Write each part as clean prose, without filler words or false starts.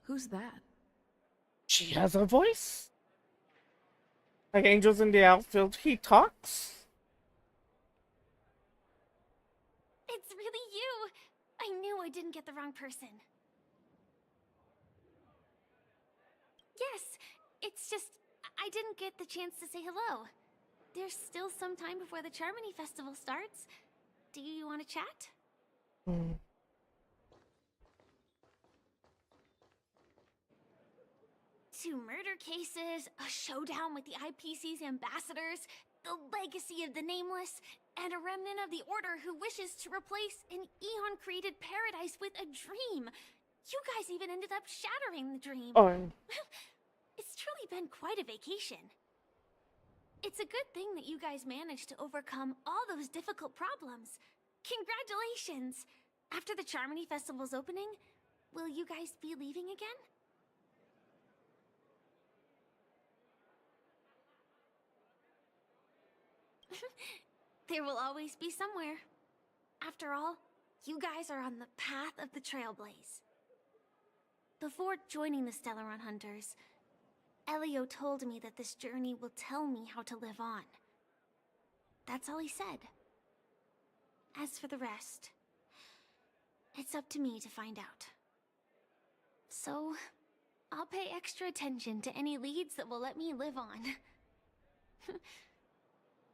Who's that? She has a voice. Like angels in the outfield, he talks. It's really you! I knew I didn't get the wrong person. Yes, it's just I didn't get the chance to say hello. There's still some time before the Charmony Festival starts. Do you want to chat? Hmm. Two murder cases, a showdown with the IPC's ambassadors, the legacy of the Nameless, and a remnant of the Order who wishes to replace an Eon-created paradise with a dream. You guys even ended up shattering the dream. Oh, It's truly been quite a vacation. It's a good thing that you guys managed to overcome all those difficult problems. Congratulations! After the Charmony Festival's opening, will you guys be leaving again? There will always be somewhere. After all, you guys are on the path of the Trailblaze. Before joining the Stellaron Hunters, Elio told me that this journey will tell me how to live on. That's all he said. As for the rest, it's up to me to find out. So, I'll pay extra attention to any leads that will let me live on.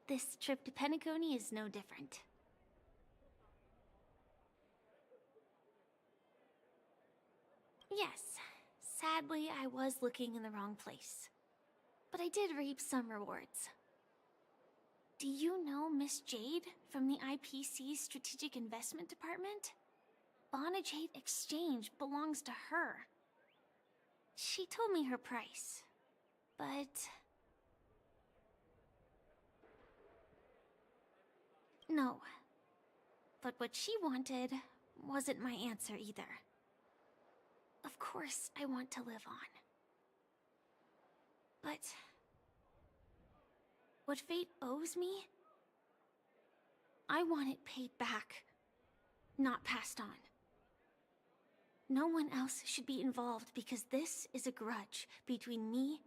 This trip to Penacony is no different. Yes, sadly I was looking in the wrong place. But I did reap some rewards. Do you know Miss Jade from the IPC's Strategic Investment Department? Bonajade Exchange belongs to her. She told me her price, but... No. But what she wanted wasn't my answer either. Of course, I want to live on. But... what fate owes me? I want it paid back, not passed on. No one else should be involved because this is a grudge between me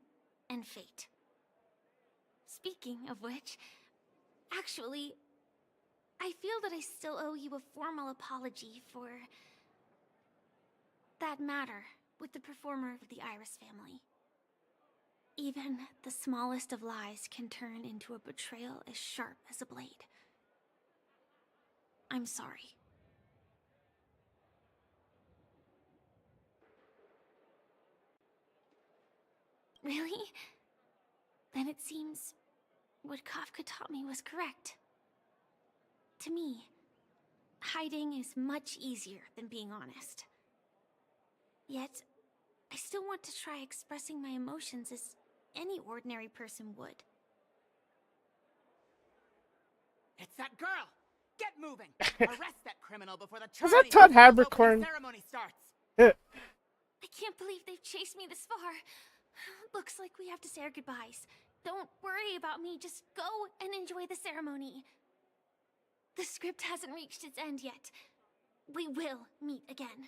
and fate. Speaking of which, actually, I feel that I still owe you a formal apology for that matter with the performer of the Iris family. Even the smallest of lies can turn into a betrayal as sharp as a blade. I'm sorry. Really? Then it seems what Kafka taught me was correct. To me, hiding is much easier than being honest. Yet, I still want to try expressing my emotions as any ordinary person would. It's that girl! Get moving! Arrest that criminal before the was that Charmony Todd Festival's opening Habercorn? ceremony starts! I can't believe they've chased me this far. Looks like we have to say our goodbyes. Don't worry about me, just go and enjoy the ceremony. The script hasn't reached its end yet. We will meet again.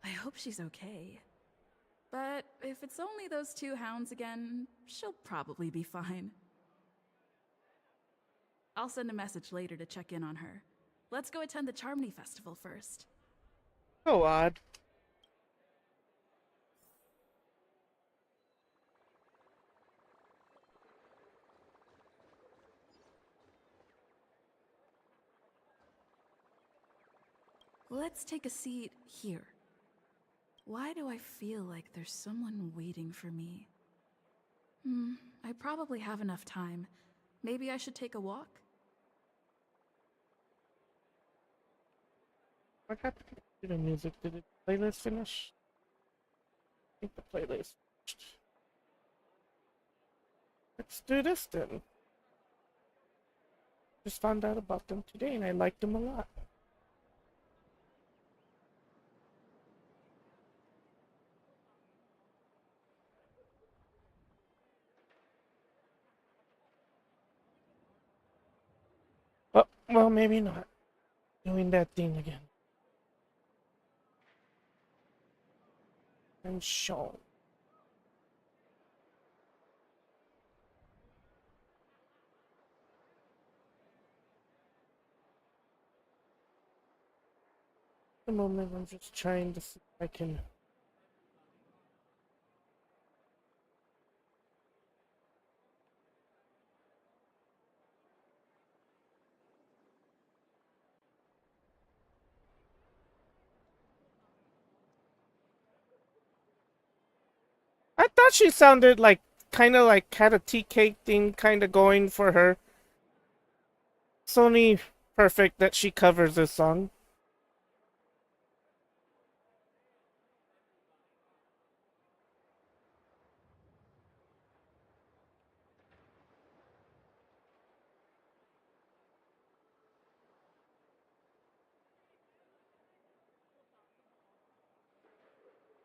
I hope she's okay. But if it's only those two hounds again, she'll probably be fine. I'll send a message later to check in on her. Let's go attend the Charmony Festival first. So odd. Let's take a seat here. Why do I feel like there's someone waiting for me? I probably have enough time. Maybe I should take a walk? What happened to the music? Did the playlist finish? I think the playlist finished. Let's do this then. Just found out about them today and I liked them a lot. Well, maybe not. Doing that thing again. And show. The moment I'm just trying to see if I can. I thought she sounded like kind of like had a tea cake thing kind of going for her. It's only perfect that she covers this song.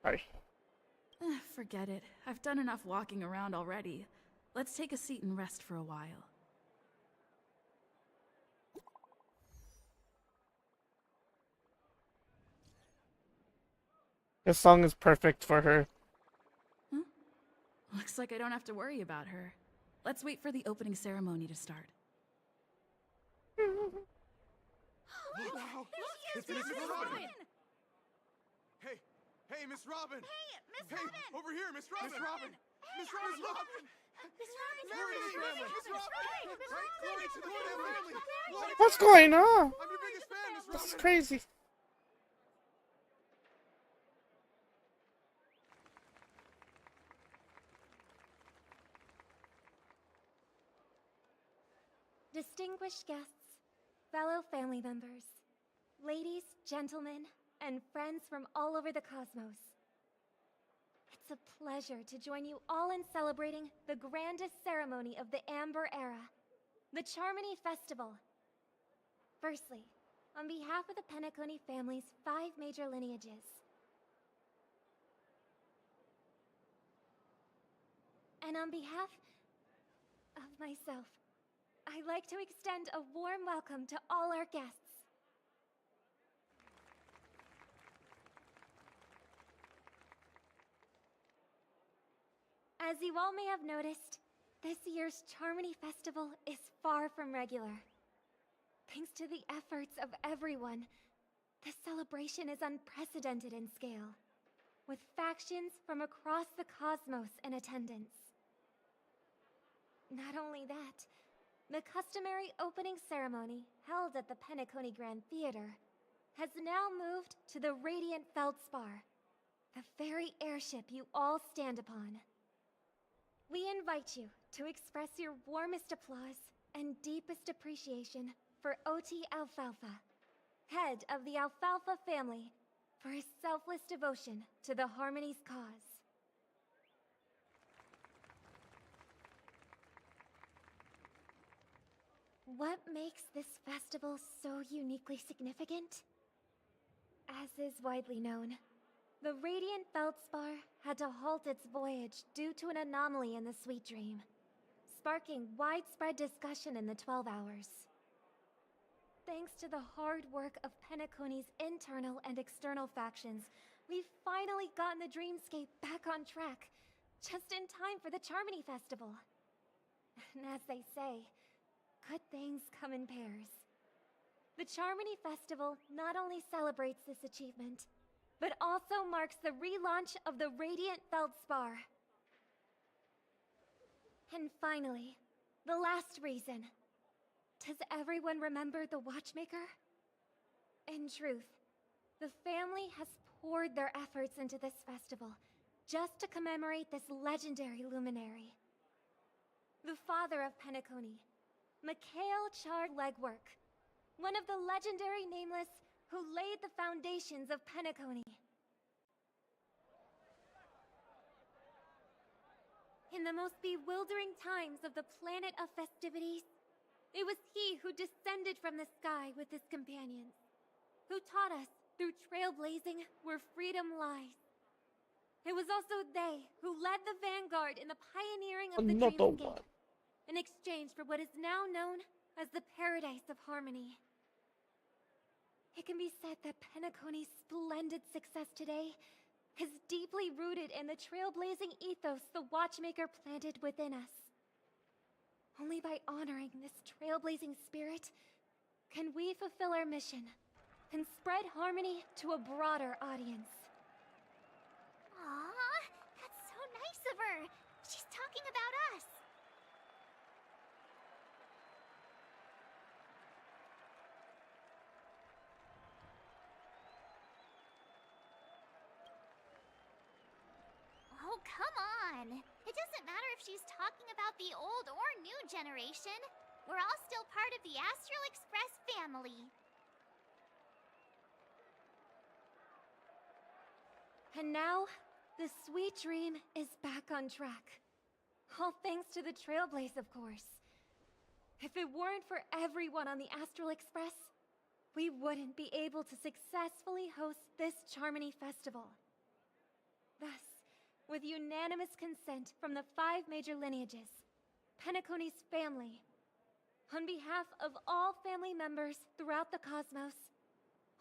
Sorry. Forget it. I've done enough walking around already. Let's take a seat and rest for a while. This song is perfect for her. Huh? Looks like I don't have to worry about her. Let's wait for the opening ceremony to start. Wow! It's Miss Robin! Hey, Miss Robin! Miss Hey, over here, Miss Robin! Miss Robin! Miss Robin! Miss Robin! Glory to the family! What's going on? I'm your biggest fan, Miss This is Robin! crazy. Distinguished guests, fellow family members, ladies, gentlemen, and friends from all over the cosmos. It's a pleasure to join you all in celebrating the grandest ceremony of the Amber Era, the Charmony Festival. Firstly, on behalf of the Penacony family's 5 major lineages, and on behalf of myself, I'd like to extend a warm welcome to all our guests. As you all may have noticed, this year's Charmony Festival is far from regular. Thanks to the efforts of everyone, the celebration is unprecedented in scale, with factions from across the cosmos in attendance. Not only that, the customary opening ceremony, held at the Penacony Grand Theater, has now moved to the Radiant Feldspar, the very airship you all stand upon. We invite you to express your warmest applause and deepest appreciation for Oti Alfalfa, head of the Alfalfa family, for his selfless devotion to the Harmony's cause. What makes this festival so uniquely significant? As is widely known, the Radiant Feldspar had to halt its voyage due to an anomaly in the Sweet Dream, sparking widespread discussion in the 12 Hours. Thanks to the hard work of Penacony's internal and external factions, we've finally gotten the Dreamscape back on track, just in time for the Charmony Festival. And as they say, good things come in pairs. The Charmony Festival not only celebrates this achievement, but also marks the relaunch of the Radiant Feldspar. And finally, the last reason. Does everyone remember the Watchmaker? In truth, the family has poured their efforts into this festival just to commemorate this legendary luminary. The father of Penacony, Mikhail Char Legwork, one of the legendary Nameless who laid the foundations of Penacony. In the most bewildering times of the planet of festivities, it was he who descended from the sky with his companions, who taught us through trailblazing where freedom lies. It was also they who led the vanguard in the pioneering of the Another Dreamscape, one. in exchange for what is now known as the Paradise of Harmony. It can be said that Penacony's splendid success today is deeply rooted in the trailblazing ethos the Watchmaker planted within us. Only by honoring this trailblazing spirit can we fulfill our mission and spread harmony to a broader audience. Aw, that's so nice of her. She's talking about us. Oh, come on. It doesn't matter if she's talking about the old or new generation. We're all still part of the Astral Express family. And now, the sweet dream is back on track. All thanks to the Trailblaze, of course. If it weren't for everyone on the Astral Express, we wouldn't be able to successfully host this Charmony Festival. Thus, with unanimous consent from the 5 major lineages, Penacony's family, on behalf of all family members throughout the cosmos,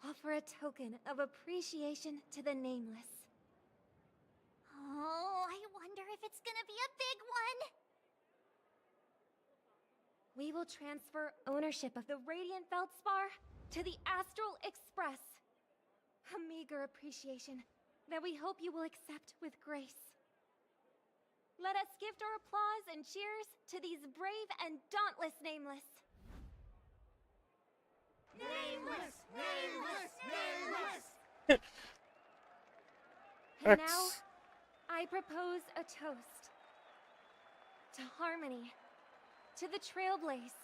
offer a token of appreciation to the Nameless. Oh, I wonder if it's gonna be a big one. We will transfer ownership of the Radiant Feldspar to the Astral Express. A meager appreciation that we hope you will accept with grace. Let us gift our applause and cheers to these brave and dauntless Nameless. Nameless! Nameless! Nameless! And now, I propose a toast. To harmony. To the Trailblaze.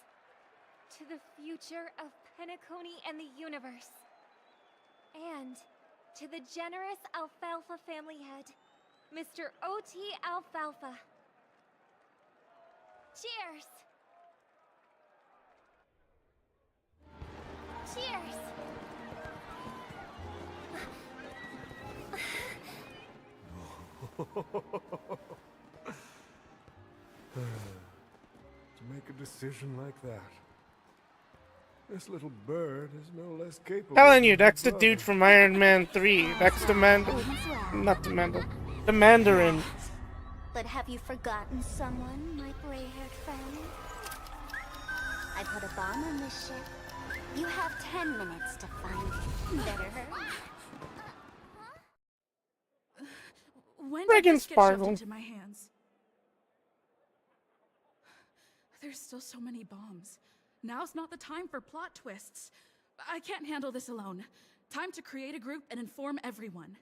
To the future of Penacony and the universe. And to the generous Alfalfa family head, Mr. O.T. Alfalfa. Cheers! Cheers! To make a decision like that. This little bird is no less capable. Telling you, than her that's the dude brother. from Iron Man 3. That's the not the Mandal. The Mandarin. But have you forgotten someone, my gray-haired friend? I put a bomb on this ship. You have 10 minutes to find it. Better hurry. When Friggin' did this get shoved Sparkle. into my hands? There's still so many bombs. Now's not the time for plot twists. I can't handle this alone. Time to create a group and inform everyone.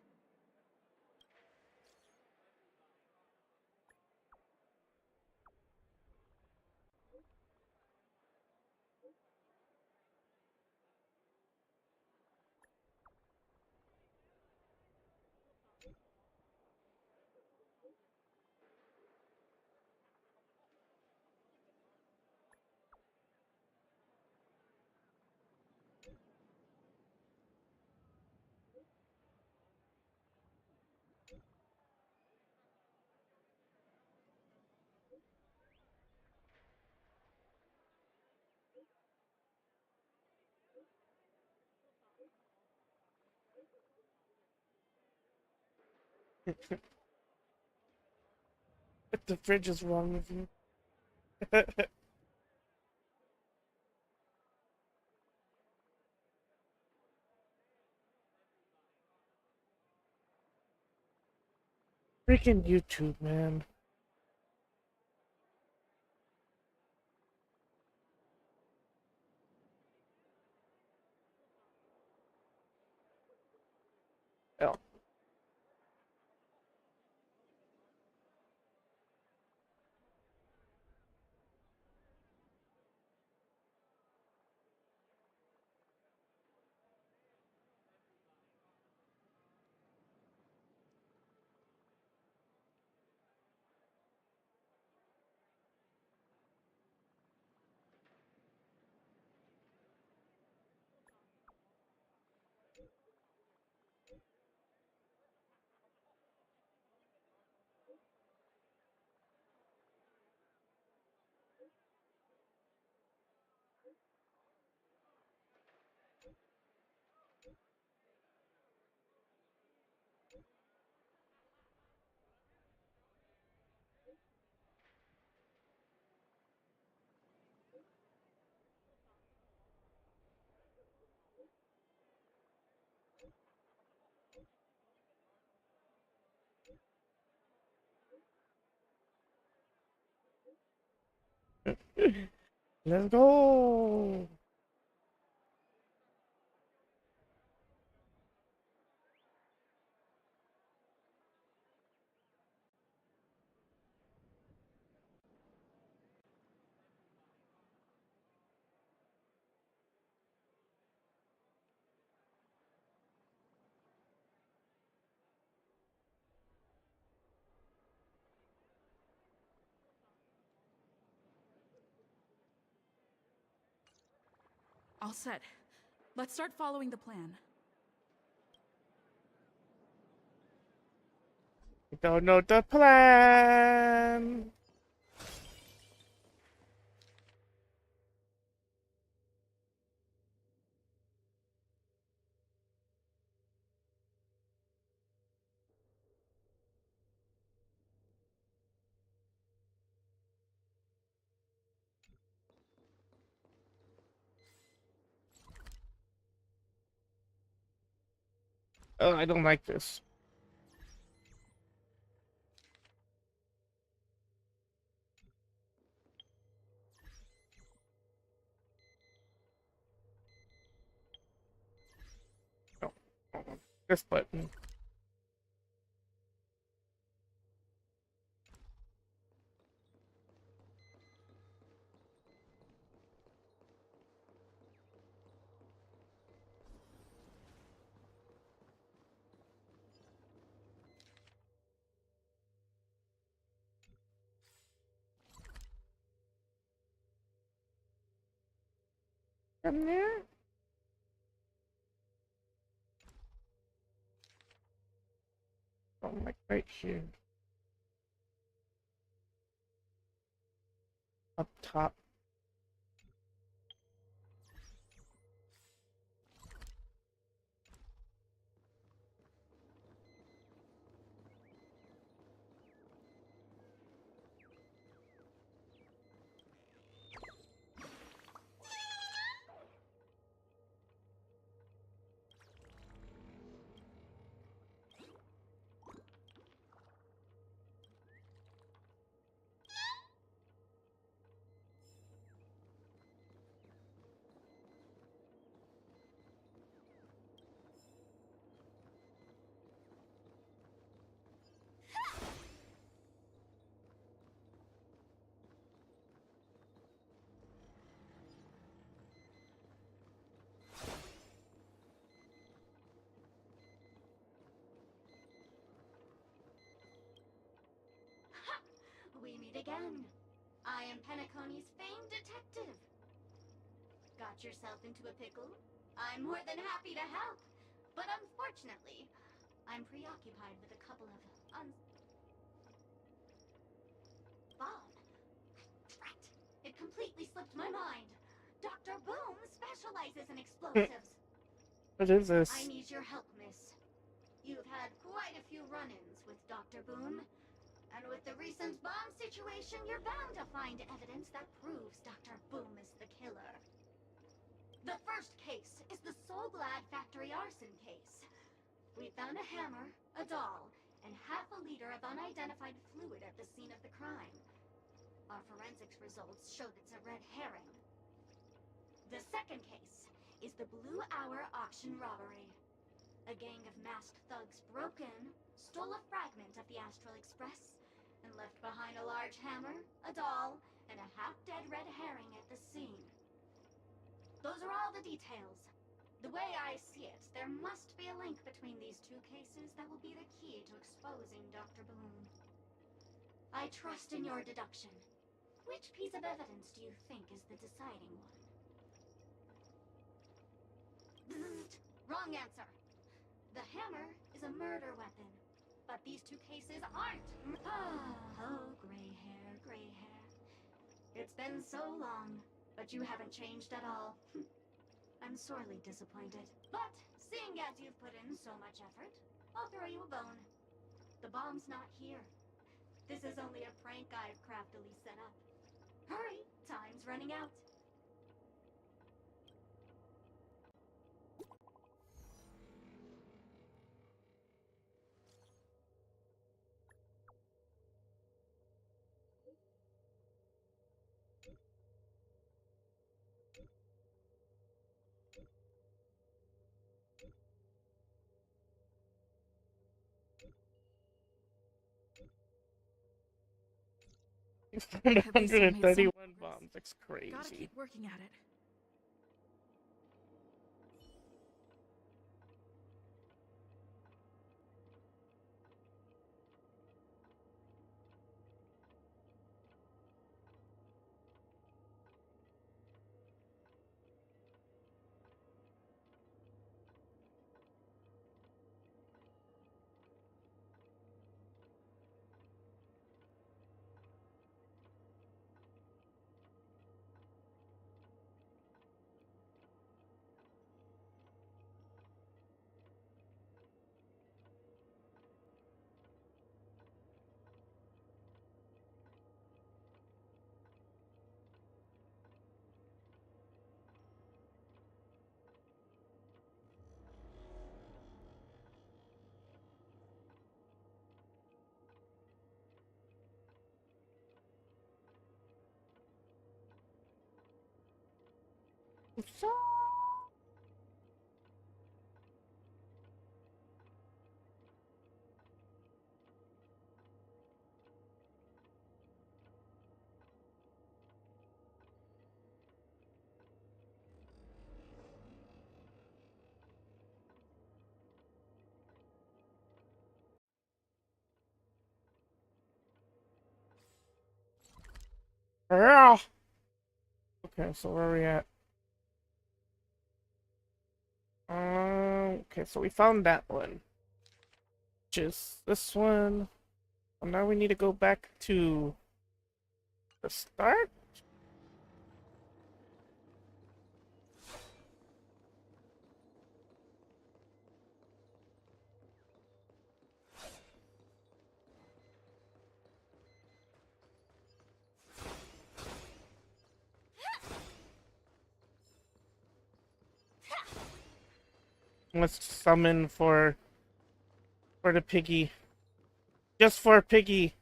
The fridge is wrong with you. Freaking YouTube, man. Oh. Let's go. All set. Let's start following the plan. We don't know the plan. Oh, I don't like this. No. This button. From there? Oh, like right here. Up top. We meet again. I am Penacony's famed detective. Got yourself into a pickle? I'm more than happy to help. But unfortunately, I'm preoccupied with a couple of Bob. Drat. It completely slipped my mind. Dr. Boom specializes in explosives. What is this? I need your help, miss. You've had quite a few run-ins with Dr. Boom. And with the recent bomb situation, you're bound to find evidence that proves Dr. Boom is the killer. The first case is the Soulglad factory arson case. We found a hammer, a doll, and half a liter of unidentified fluid at the scene of the crime. Our forensics results showed it's a red herring. The second case is the Blue Hour auction robbery. A gang of masked thugs broke in, stole a fragment of the Astral Express, and left behind a large hammer, a doll, and a half-dead red herring at the scene. Those are all the details. The way I see it, there must be a link between these two cases that will be the key to exposing Dr. Boom. I trust in your deduction. Which piece of evidence do you think is the deciding one? Wrong answer. The hammer is a murder weapon, but these two cases aren't. Oh, gray hair, gray hair. It's been so long, but you haven't changed at all. I'm sorely disappointed. But, seeing as you've put in so much effort, I'll throw you a bone. The bomb's not here. This is only a prank I've craftily set up. Hurry, time's running out. At least I made some 131 progress. bombs. That's crazy. Gotta keep working at it. Ah! Okay, so where are we at? Okay, so we found that one. Which is this one. And now we need to go back to the start? Let's summon for the piggy. Just for piggy.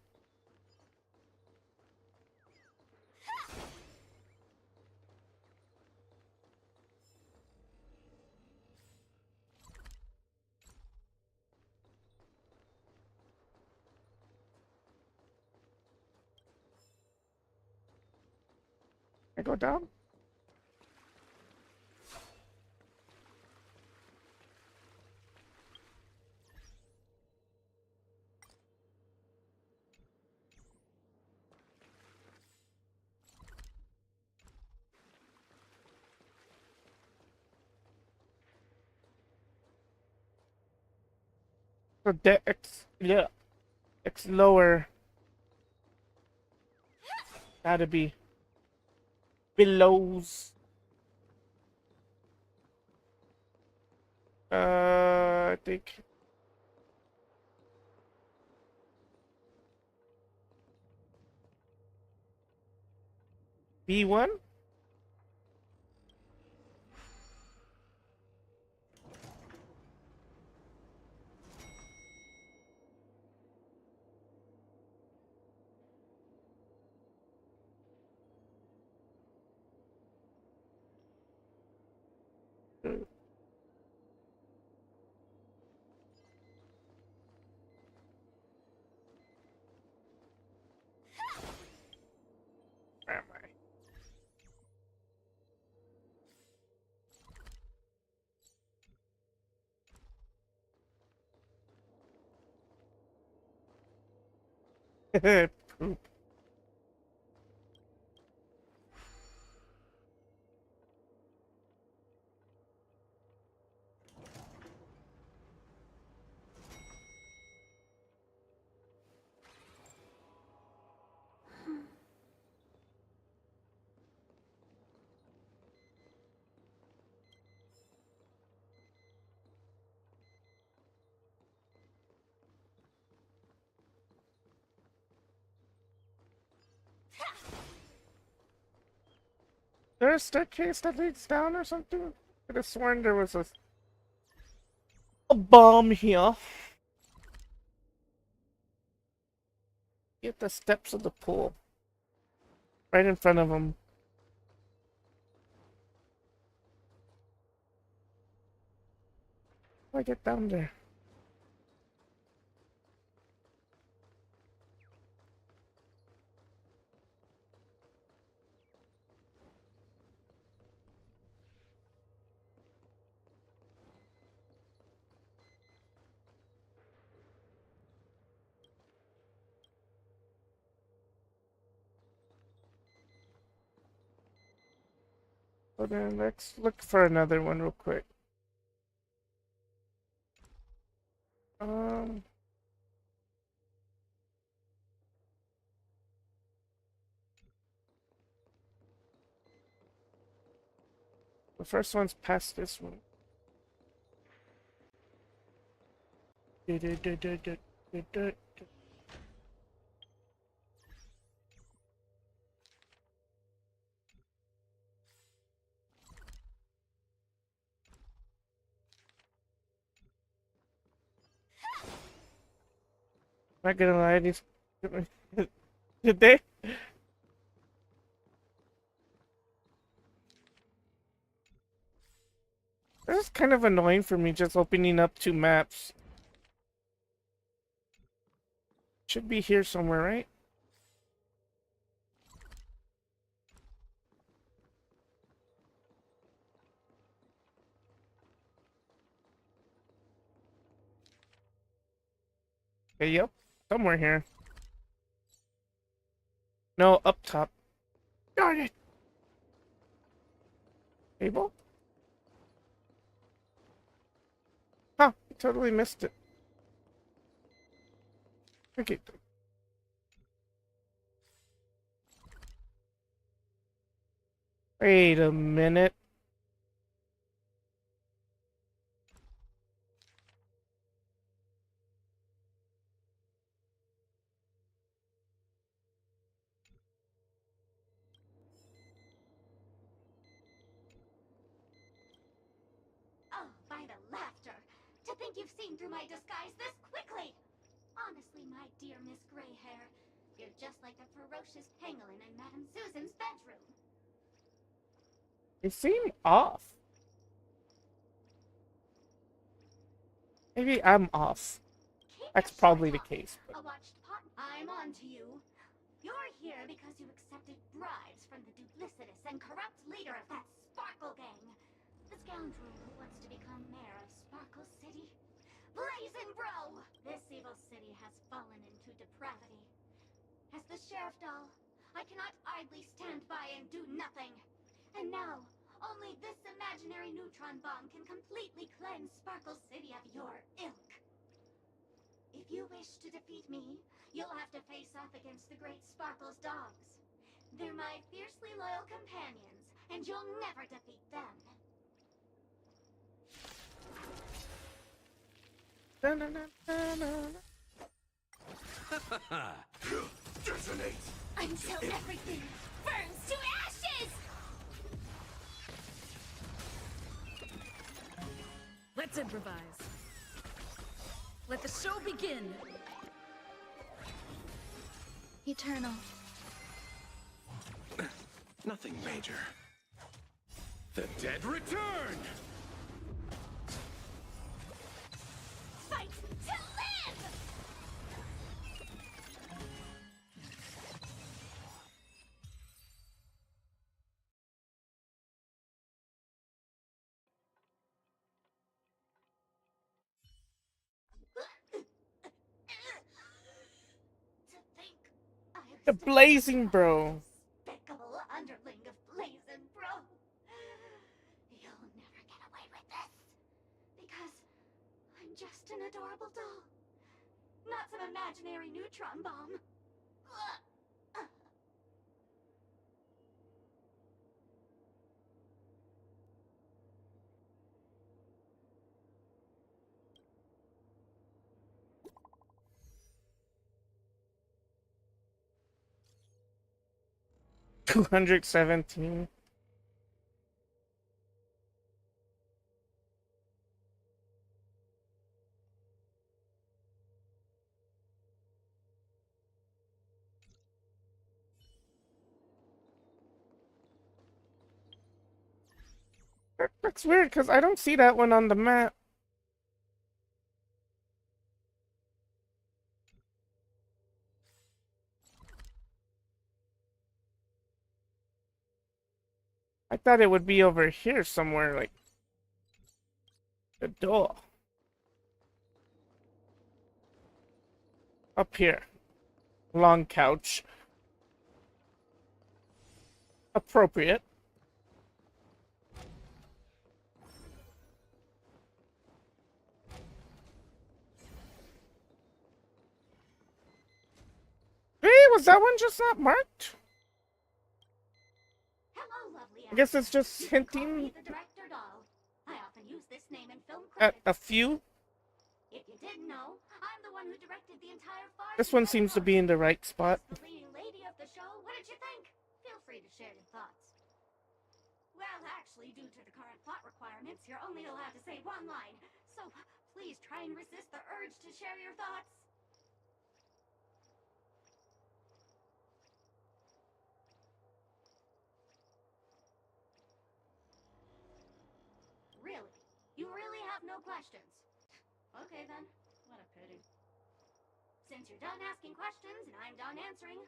I go down? So the X, yeah, X lower. Gotta be belows. I think B1? Where am I? Poop. There a staircase that leads down or something? I could have sworn there was a bomb here. Get the steps of the pool. Right in front of him. How do I get down there? So then let's look for another one real quick. Um, the first one's past this one. Not gonna lie, these did they? This is kind of annoying for me, just opening up 2 maps. Should be here somewhere, right? Okay, yep, somewhere here. No, up top. Darn it! Able? Huh, I totally missed it. Okay. Wait a minute. Oh, by the laughter! To think you've seen through my disguise this quickly! Honestly, my dear Miss Greyhair, you're just like the ferocious pangolin in Madame Susan's bedroom. They seem off. Maybe I'm off. Keep That's your probably the short talk. case. But... A watched pot. I'm on to you. You're here because you accepted bribes from the duplicitous and corrupt leader of that Sparkle gang. The scoundrel who wants to become mayor of Sparkle City. Blazing Bro! This evil city has fallen into depravity. As the sheriff doll, I cannot idly stand by and do nothing. And now, only this imaginary neutron bomb can completely cleanse Sparkle City of your ilk. If you wish to defeat me, you'll have to face off against the Great Sparkle's dogs. They're my fiercely loyal companions, and you'll never defeat them. Detonate! Until everything burns to ashes! Let's improvise. Let the show begin. Eternal. Nothing major. The dead return! Fight to live! To think I The have Blazing Bro. despicable underling of Blazing Bro. You'll never get away with this. Because I'm just an adorable doll. Not some imaginary neutron bomb. 217. That's weird, because I don't see that one on the map. I thought it would be over here somewhere, like the door. Up here. Long couch. Appropriate. is that one just not marked? Hello, lovely I guess it's actor. just You can call hinting me the director doll. I often use this name in film at credits. a few. If you didn't know, I'm the one who directed the entire farm. This one seems to be in the right spot. As the leading lady of the show, what did you think? Feel free to share your thoughts. Well, actually, due to the current plot requirements, you're only allowed to say one line. So please try and resist the urge to share your thoughts. Really? You really have no questions? Okay then, what a pity. Since you're done asking questions and I'm done answering,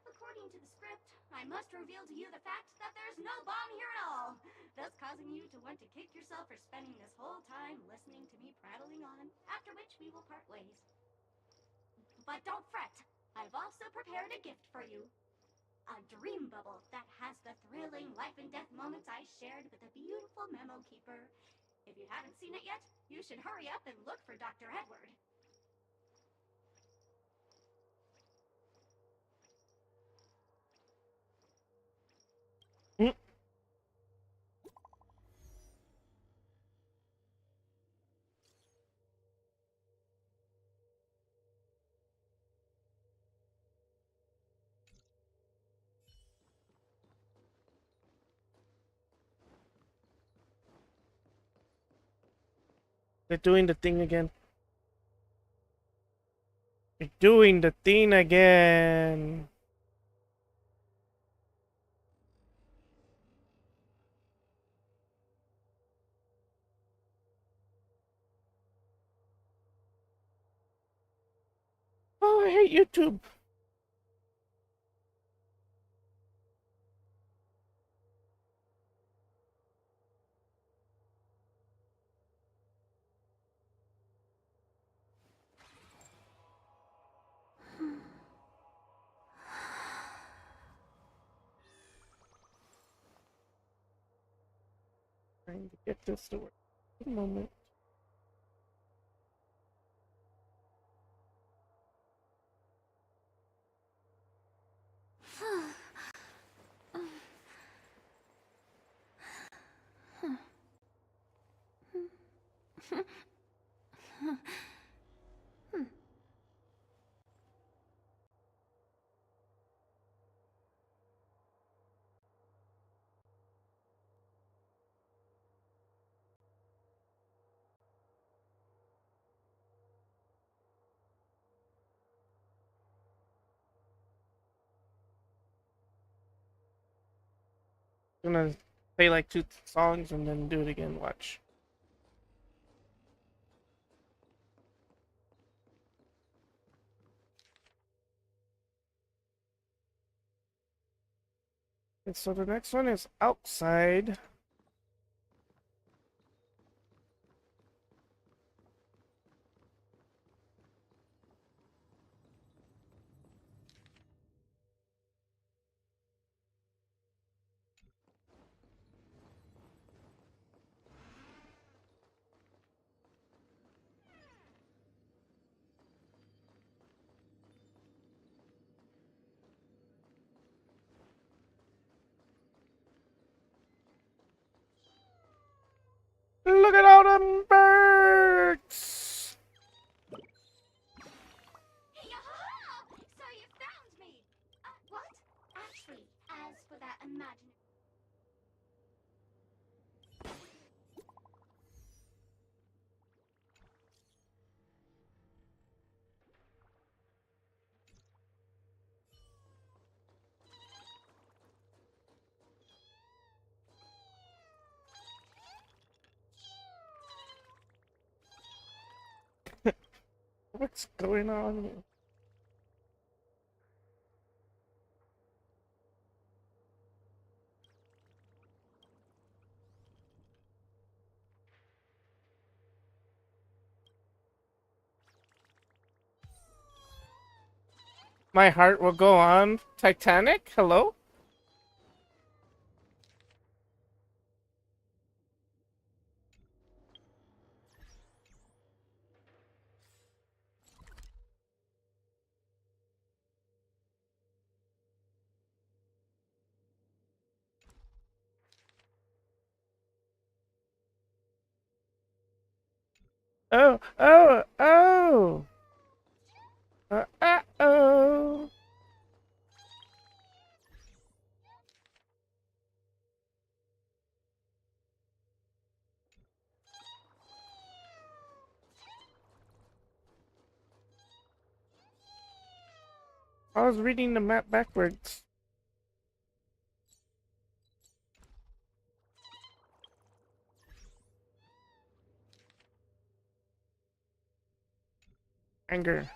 according to the script, I must reveal to you the fact that there's no bomb here at all, thus causing you to want to kick yourself for spending this whole time listening to me prattling on, after which we will part ways. But don't fret, I've also prepared a gift for you. A dream bubble that has the thrilling life and death moments I shared with the beautiful memo keeper. If you haven't seen it yet, you should hurry up and look for Dr. Edward. Mm. They're doing the thing again. They're doing the thing again. Oh, I hate YouTube. Trying to get this to work. A moment. Gonna play like 2 songs and then do it again. Watch. And so the next one is outside. Look at all them birds! Yaha! So you found me! What? Actually, as for that imaginary... What's going on? My heart will go on. Titanic? Hello? Oh, oh, oh! Uh-oh! I was reading the map backwards. Anger.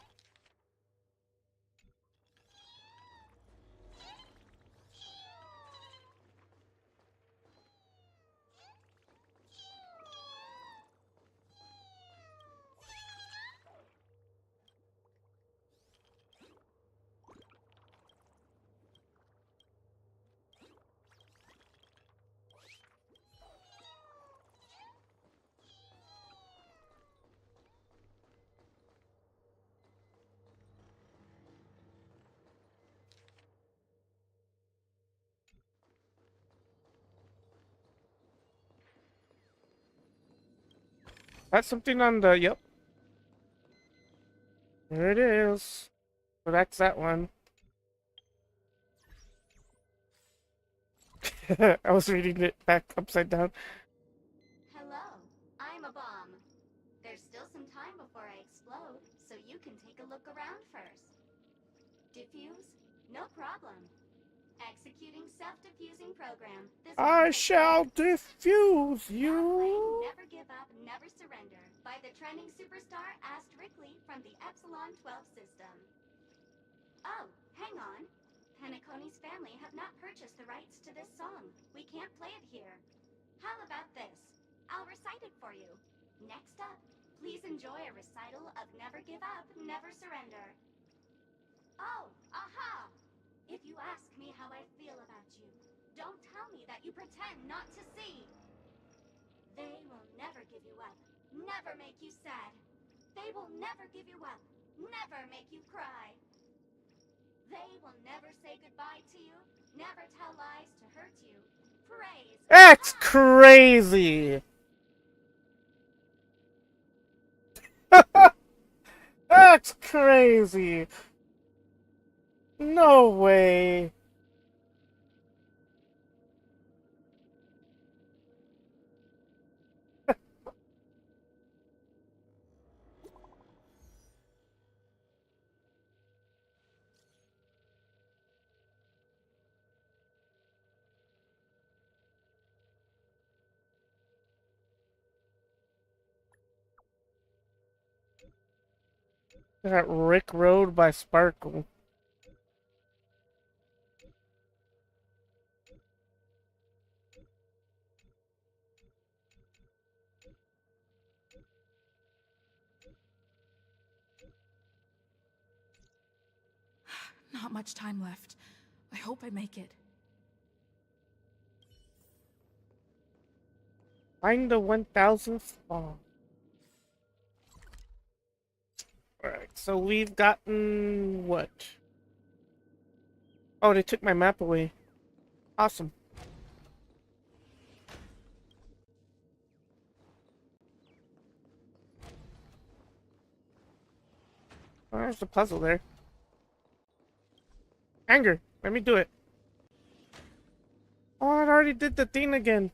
That's something on the, yep. There it is. So that's that one. I was reading it back upside down. Hello, I'm a bomb. There's still some time before I explode, so you can take a look around first. Diffuse? No problem. Executing self-diffusing program. This I one shall diffuse Now playing you. Never Give Up, Never Surrender by the trending superstar Ast Rickley from the Epsilon 12 system. Oh, hang on. Penaconi's family have not purchased the rights to this song. We can't play it here. How about this? I'll recite it for you. Next up, please enjoy a recital of Never Give Up, Never Surrender. Oh, aha! If you ask me how I feel about you, don't tell me that you pretend not to see. They will never give you up, never make you sad. They will never give you up, never make you cry. They will never say goodbye to you, never tell lies to hurt you. Praise That's God. crazy. That's crazy. No way. That Rick Road by Sparkle. Not much time left. I hope I make it. Find the 1000th spawn. Alright, so we've gotten what? Oh, they took my map away. Awesome. Oh, there's the puzzle there. Anger, let me do it. Oh, I already did the thing again.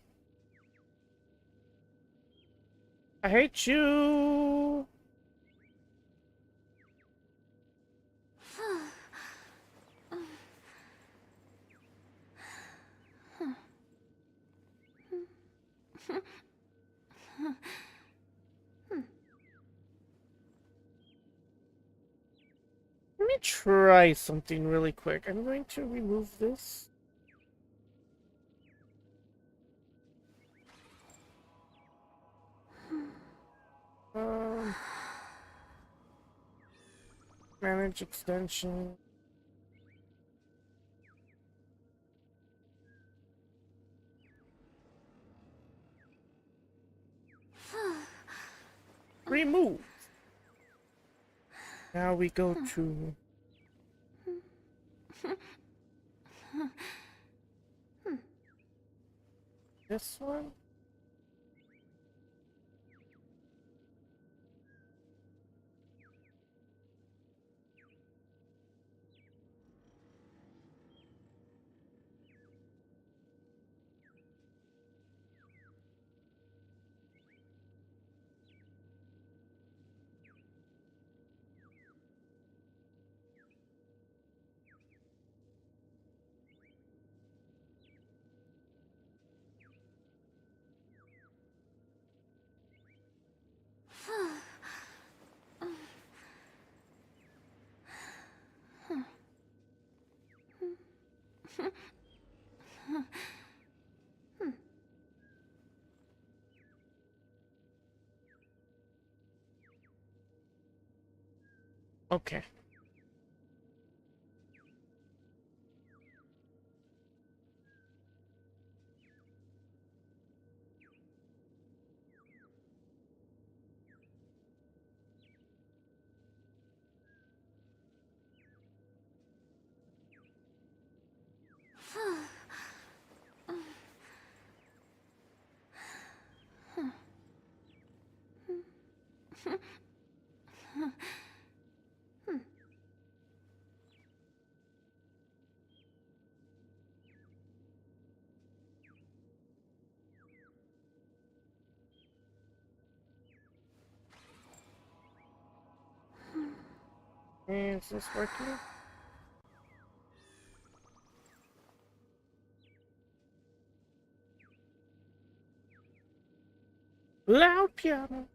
I hate you. Let me try something really quick. I'm going to remove this. Manage extension. Remove. Now we go to this one. Okay. Is this working? Loud piano.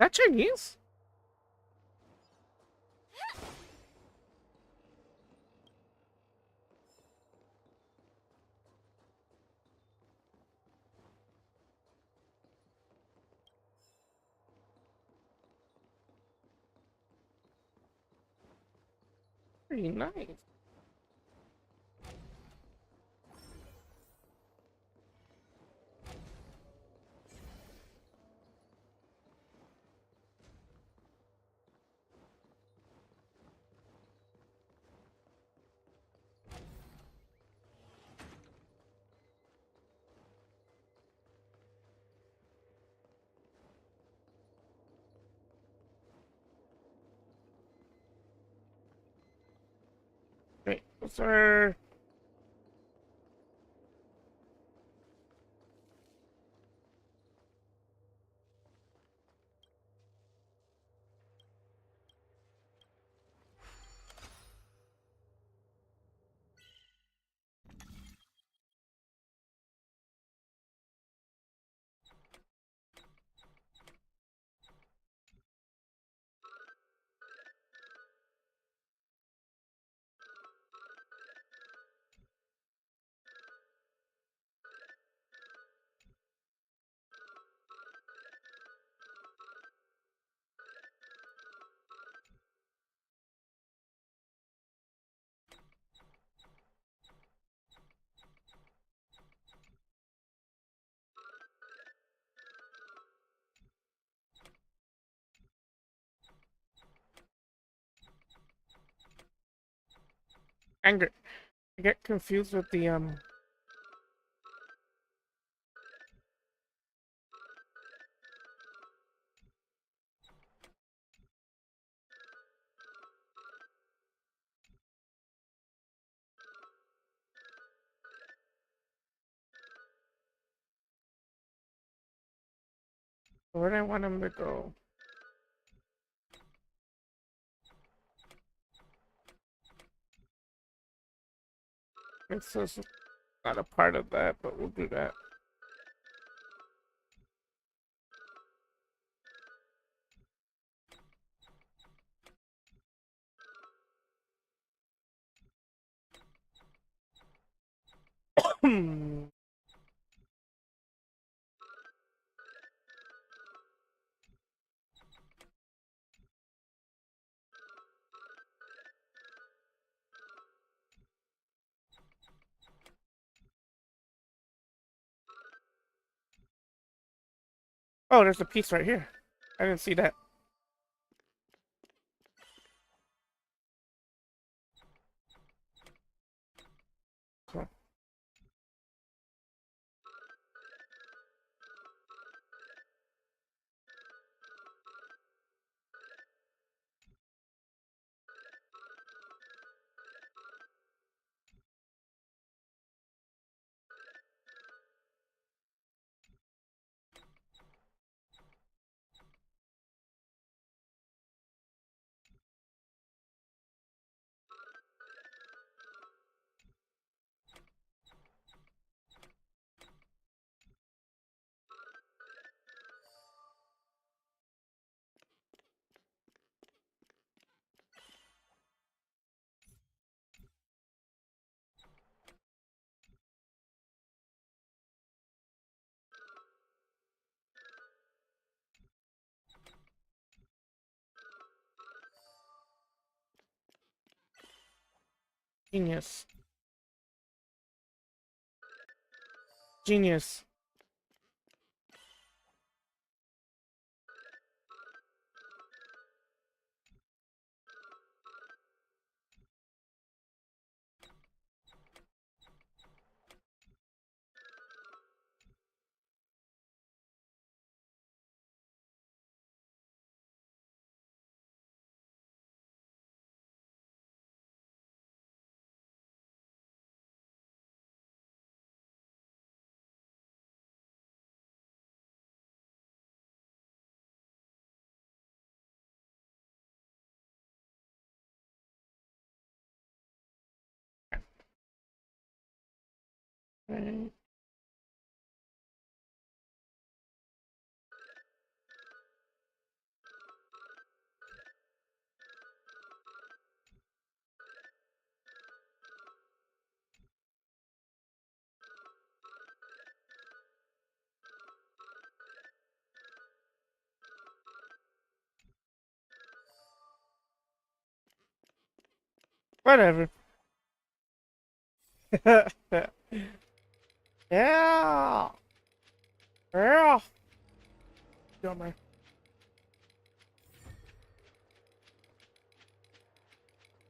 That Chinese? Very nice. Wait, sir. Anger. I get confused with the where do I want him to go? It's just not a part of that, but we'll do that. Oh, there's a piece right here. I didn't see that. Cool. Genius. Genius. Right. Whatever. Yeah. Yeah. Dumber.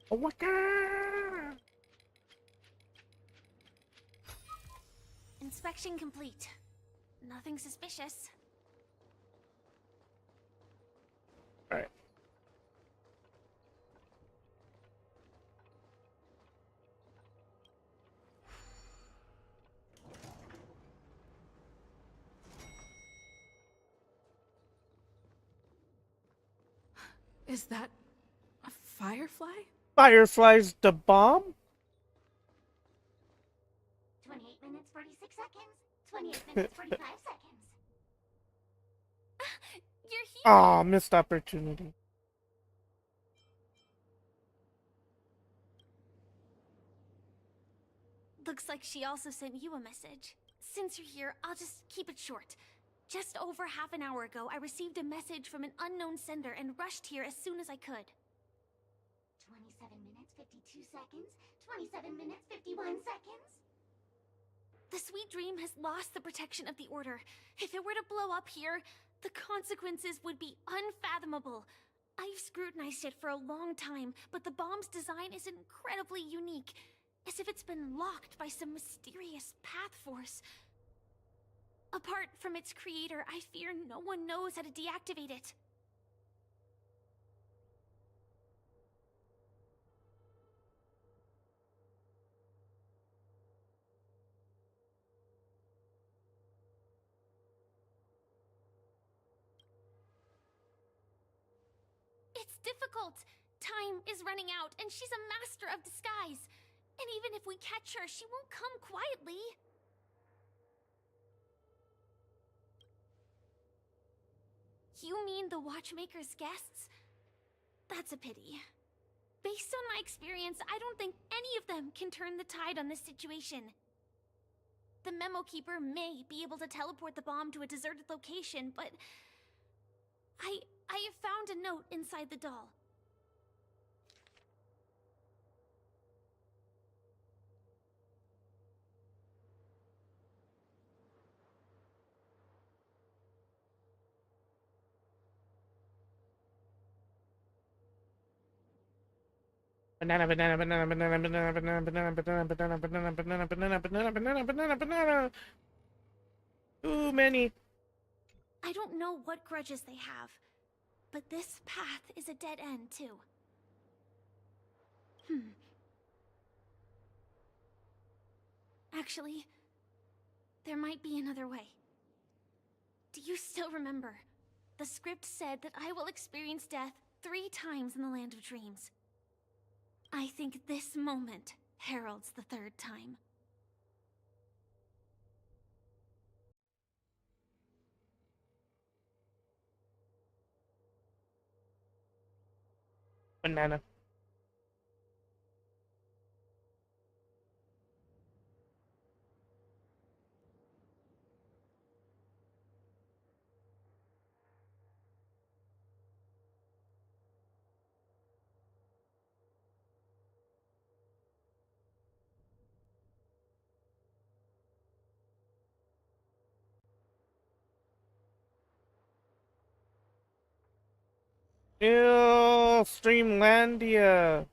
Oh my god. Inspection complete. Nothing suspicious. Alright. Is that a firefly? Fireflies the bomb? 28 minutes, 46 seconds. 28 minutes, 45 seconds. You're here! Aw, missed opportunity. Looks like she also sent you a message. Since you're here, I'll just keep it short. Just over half an hour ago, I received a message from an unknown sender and rushed here as soon as I could. 27 minutes, 52 seconds. 27 minutes, 51 seconds. The Sweet Dream has lost the protection of the Order. If it were to blow up here, the consequences would be unfathomable. I've scrutinized it for a long time, but the bomb's design is incredibly unique, as if it's been locked by some mysterious path force. Apart from its creator, I fear no one knows how to deactivate it. It's difficult. Time is running out, and she's a master of disguise. And even if we catch her, she won't come quietly. You mean the Watchmaker's guests? That's a pity. Based on my experience, I don't think any of them can turn the tide on this situation. The Memo Keeper may be able to teleport the bomb to a deserted location, but I have found a note inside the doll. Banana, banana, banana, banana, banana, banana, banana, banana, banana, banana, banana, banana, banana, banana, banana, banana. Too many. I don't know what grudges they have, but this path is a dead end, too. Actually, there might be another way. Do you still remember? The script said that I will experience death 3 times in the Land of Dreams. I think this moment heralds the 3rd time. Banana. Ew, Streamlandia.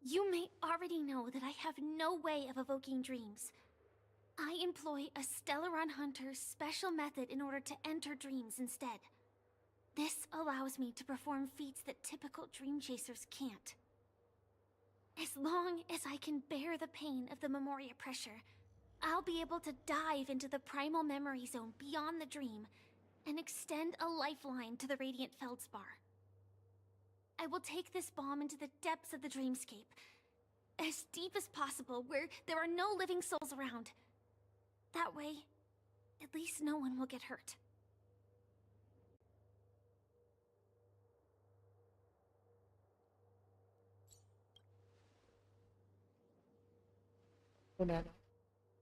You may already know that I have no way of evoking dreams. I employ a Stellaron Hunter's special method in order to enter dreams instead. This allows me to perform feats that typical dream chasers can't. As long as I can bear the pain of the Memoria pressure, I'll be able to dive into the primal memory zone beyond the dream and extend a lifeline to the Radiant Feldspar. I will take this bomb into the depths of the dreamscape, as deep as possible, where there are no living souls around. That way, at least no one will get hurt.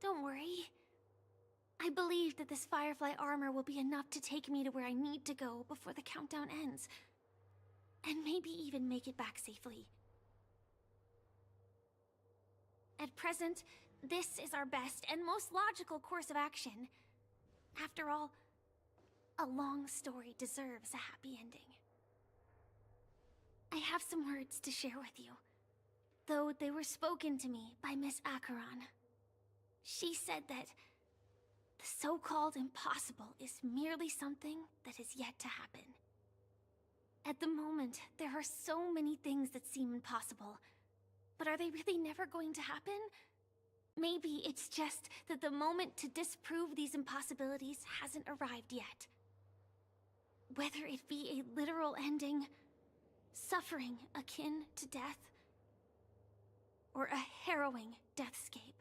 Don't worry. I believe that this Firefly armor will be enough to take me to where I need to go before the countdown ends. And maybe even make it back safely. At present, this is our best and most logical course of action. After all, a long story deserves a happy ending. I have some words to share with you, though they were spoken to me by Miss Acheron. She said that the so-called impossible is merely something that is yet to happen. At the moment, there are so many things that seem impossible, but are they really never going to happen? Maybe it's just that the moment to disprove these impossibilities hasn't arrived yet. Whether it be a literal ending, suffering akin to death, or a harrowing deathscape.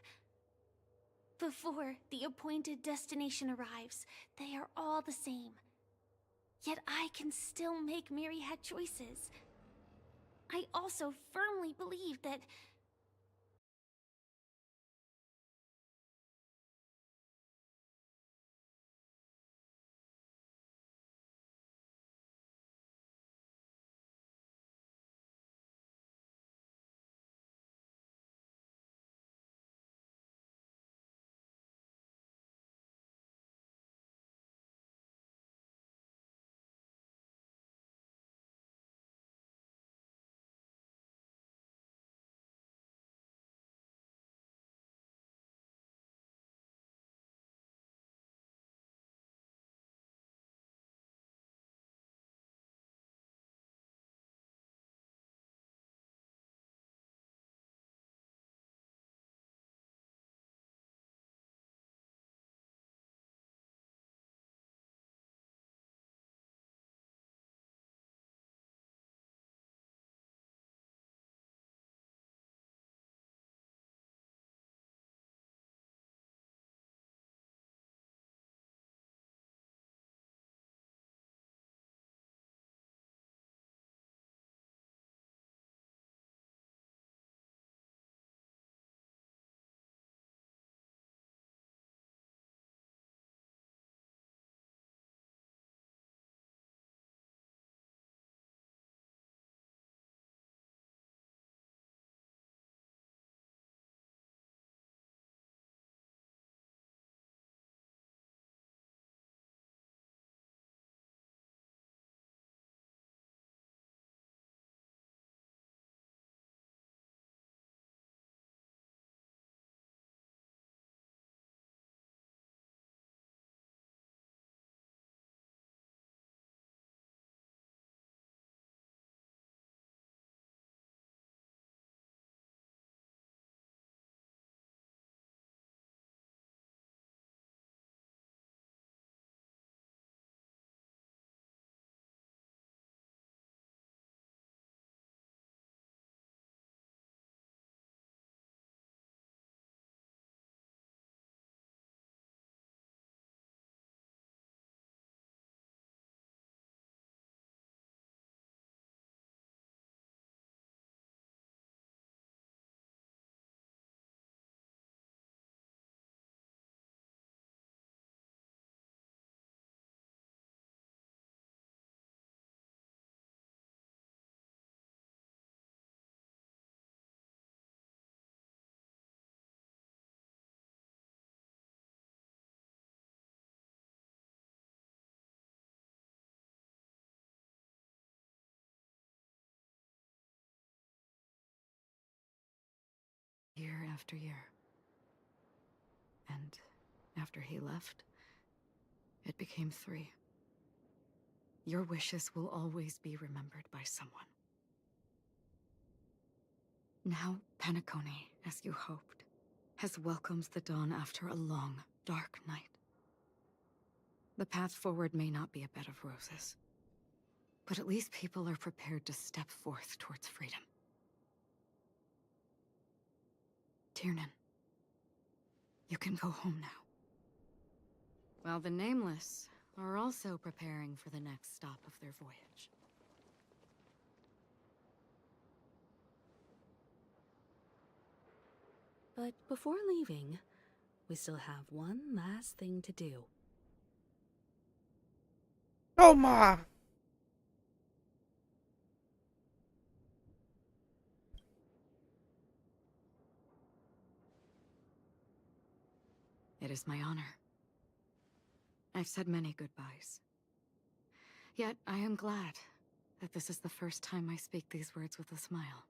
Before the appointed destination arrives, they are all the same. Yet I can still make myriad choices. I also firmly believe that after year. And after he left, it became 3. Your wishes will always be remembered by someone. Now, Penacony, as you hoped, has welcomed the dawn after a long, dark night. The path forward may not be a bed of roses, but at least people are prepared to step forth towards freedom. Tiernan, you can go home now. While the Nameless are also preparing for the next stop of their voyage. But before leaving, we still have one last thing to do. Roma! It is my honor. I've said many goodbyes. Yet I am glad that this is the first time I speak these words with a smile.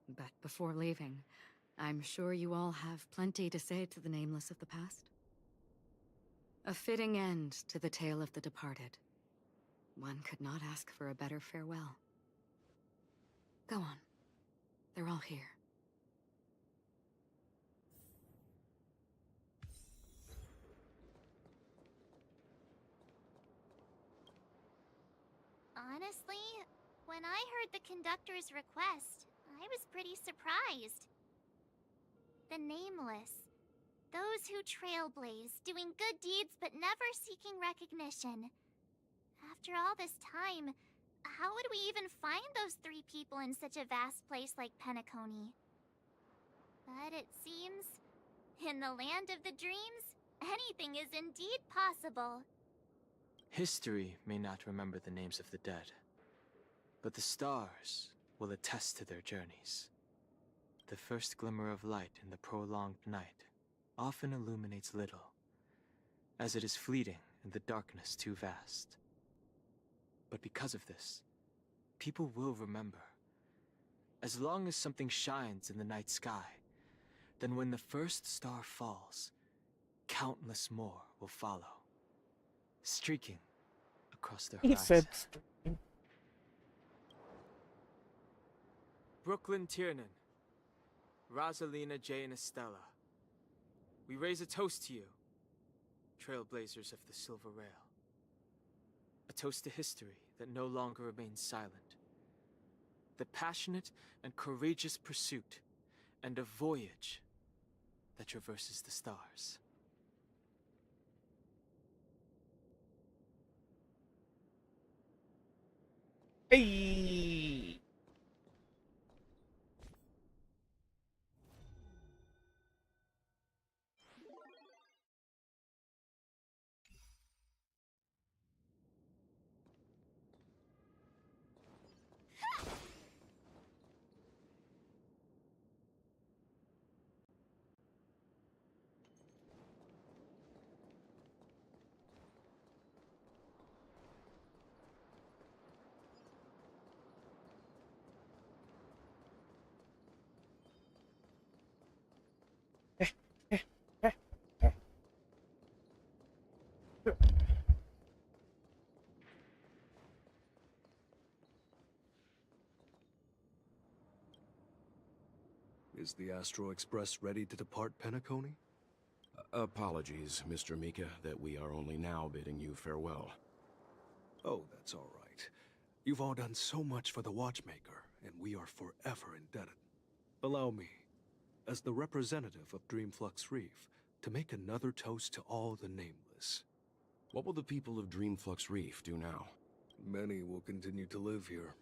But before leaving, I'm sure you all have plenty to say to the Nameless of the past. A fitting end to the tale of the departed. One could not ask for a better farewell. Go on. They're all here. Honestly, when I heard the conductor's request, I was pretty surprised. The Nameless. Those who trailblaze, doing good deeds but never seeking recognition. After all this time, how would we even find those 3 people in such a vast place like Penacony? But it seems, in the land of the dreams, anything is indeed possible. History may not remember the names of the dead, but the stars will attest to their journeys. The first glimmer of light in the prolonged night often illuminates little, as it is fleeting and the darkness too vast. But because of this, people will remember. As long as something shines in the night sky, then when the first star falls, countless more will follow, streaking across the He horizon. said, Brooklyn Tiernan, Rosalina, Jay, and Estella. We raise a toast to you, trailblazers of the Silver Rail. A toast to history that no longer remains silent. The passionate and courageous pursuit, and a voyage that traverses the stars. hey! Is the Astro Express ready to depart Penacony? Apologies, Mr. Mika, that we are only now bidding you farewell. Oh, that's all right. You've all done so much for the Watchmaker, and we are forever indebted. Allow me, as the representative of Dreamflux Reef, to make another toast to all the Nameless. What will the people of Dreamflux Reef do now? Many will continue to live here.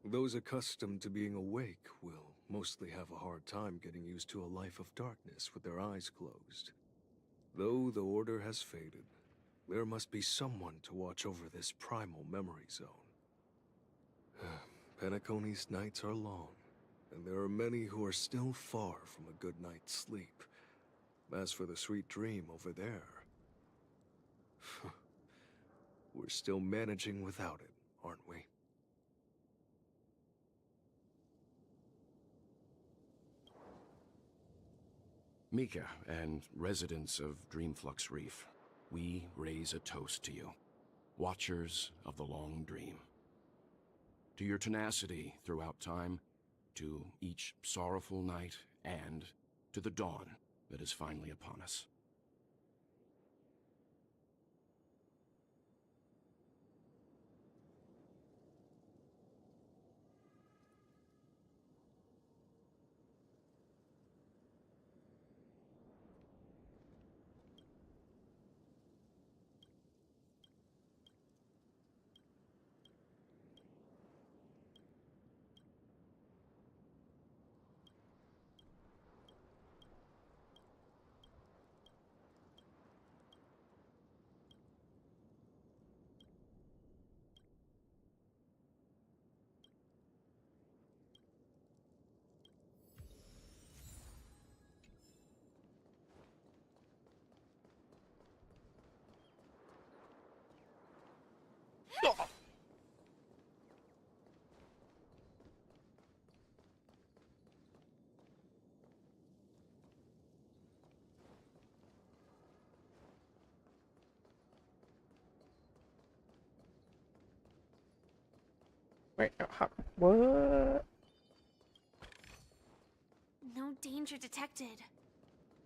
Those accustomed to being awake will mostly have a hard time getting used to a life of darkness with their eyes closed. Though the order has faded, there must be someone to watch over this primal memory zone. Penacony's nights are long, and there are many who are still far from a good night's sleep. As for the sweet dream over there, we're still managing without it, aren't we? Mika and residents of Dreamflux Reef, we raise a toast to you, watchers of the long dream. To your tenacity throughout time, to each sorrowful night, and to the dawn that is finally upon us. Wait, what? No danger detected.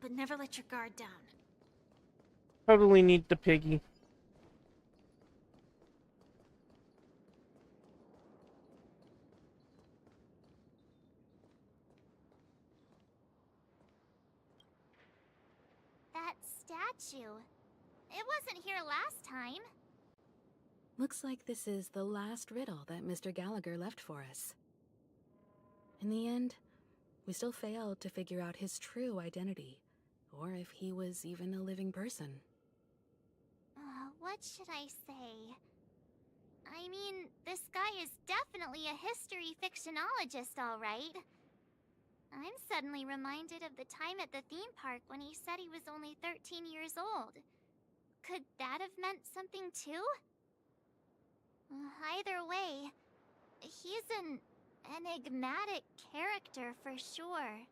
But never let your guard down. Totally need the piggy. That statue. It wasn't here last time. Looks like this is the last riddle that Mr. Gallagher left for us. In the end, we still failed to figure out his true identity, or if he was even a living person. What should I say? I mean, this guy is definitely a history fictionologist, all right. I'm suddenly reminded of the time at the theme park when he said he was only 13 years old. Could that have meant something too? Either way, he's an enigmatic character for sure.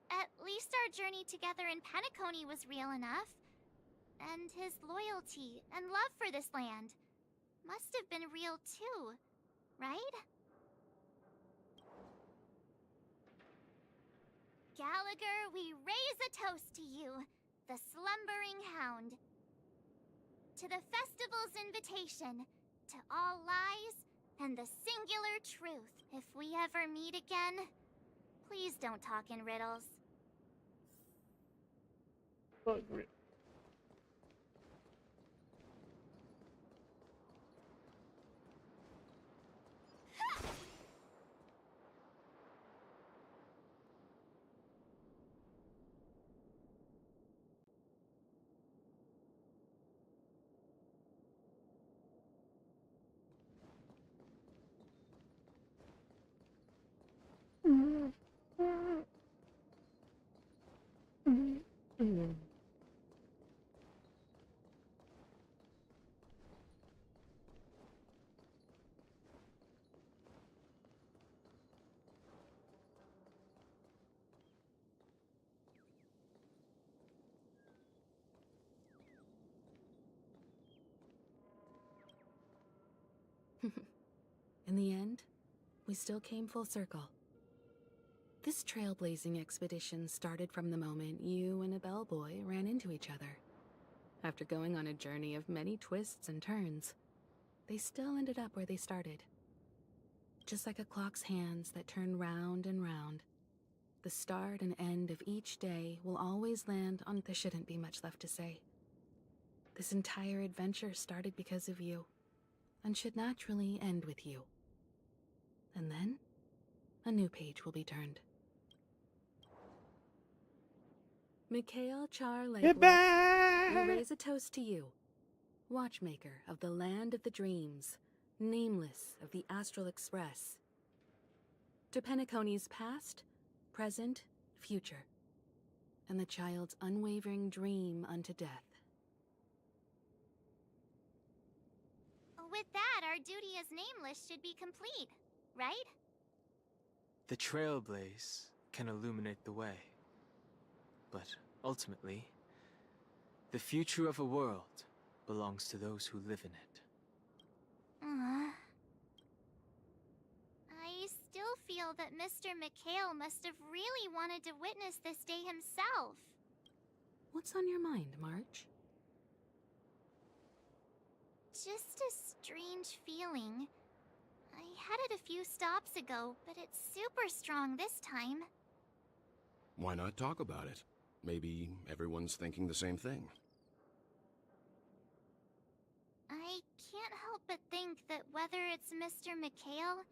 At least our journey together in Penacony was real enough. And his loyalty and love for this land must have been real too, right? Gallagher, we raise a toast to you, the slumbering hound. To the festival's invitation, to all lies and the singular truth. If we ever meet again, please don't talk in riddles. In the end, we still came full circle. This trailblazing expedition started from the moment you and a bellboy ran into each other. After going on a journey of many twists and turns, they still ended up where they started. Just like a clock's hands that turn round and round, the start and end of each day will always land on. There shouldn't be much left to say. This entire adventure started because of you, and should naturally end with you. And then, a new page will be turned. Mikhail Char Lakewood, we Goodbye! raise a toast to you, watchmaker of the land of the dreams, nameless of the Astral Express. To Penacony's past, present, future, and the child's unwavering dream unto death. With that, our duty as nameless should be complete, right? The trailblaze can illuminate the way. but ultimately, the future of a world belongs to those who live in it. I still feel that Mr. McHale must have really wanted to witness this day himself. What's on your mind, March? Just a strange feeling. I had it a few stops ago, but it's super strong this time. Why not talk about it? Maybe everyone's thinking the same thing. I can't help but think that whether it's Mr. McHale,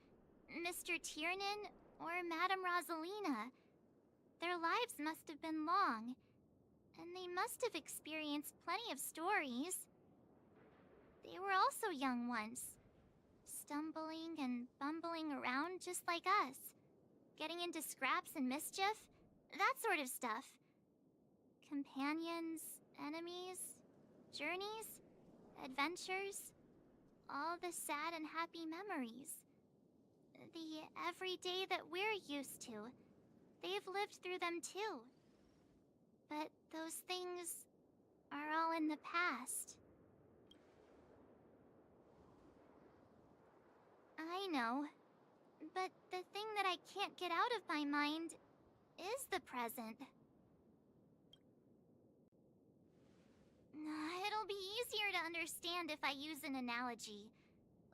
Mr. Tiernan, or Madame Rosalina, their lives must have been long, and they must have experienced plenty of stories. They were also young once, stumbling and bumbling around just like us, getting into scraps and mischief, that sort of stuff. Companions, enemies, journeys, adventures, all the sad and happy memories. The everyday that we're used to, they've lived through them too. But those things are all in the past. I know, but the thing that I can't get out of my mind is the present. It'll be easier to understand if I use an analogy.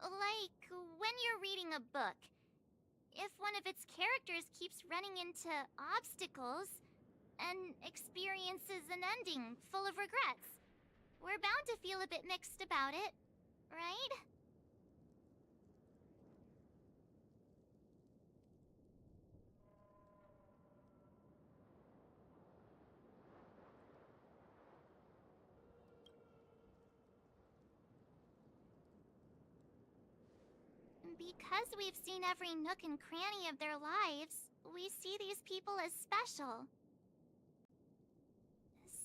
Like when you're reading a book. If one of its characters keeps running into obstacles and experiences an ending full of regrets, we're bound to feel a bit mixed about it, right? Because we've seen every nook and cranny of their lives, we see these people as special.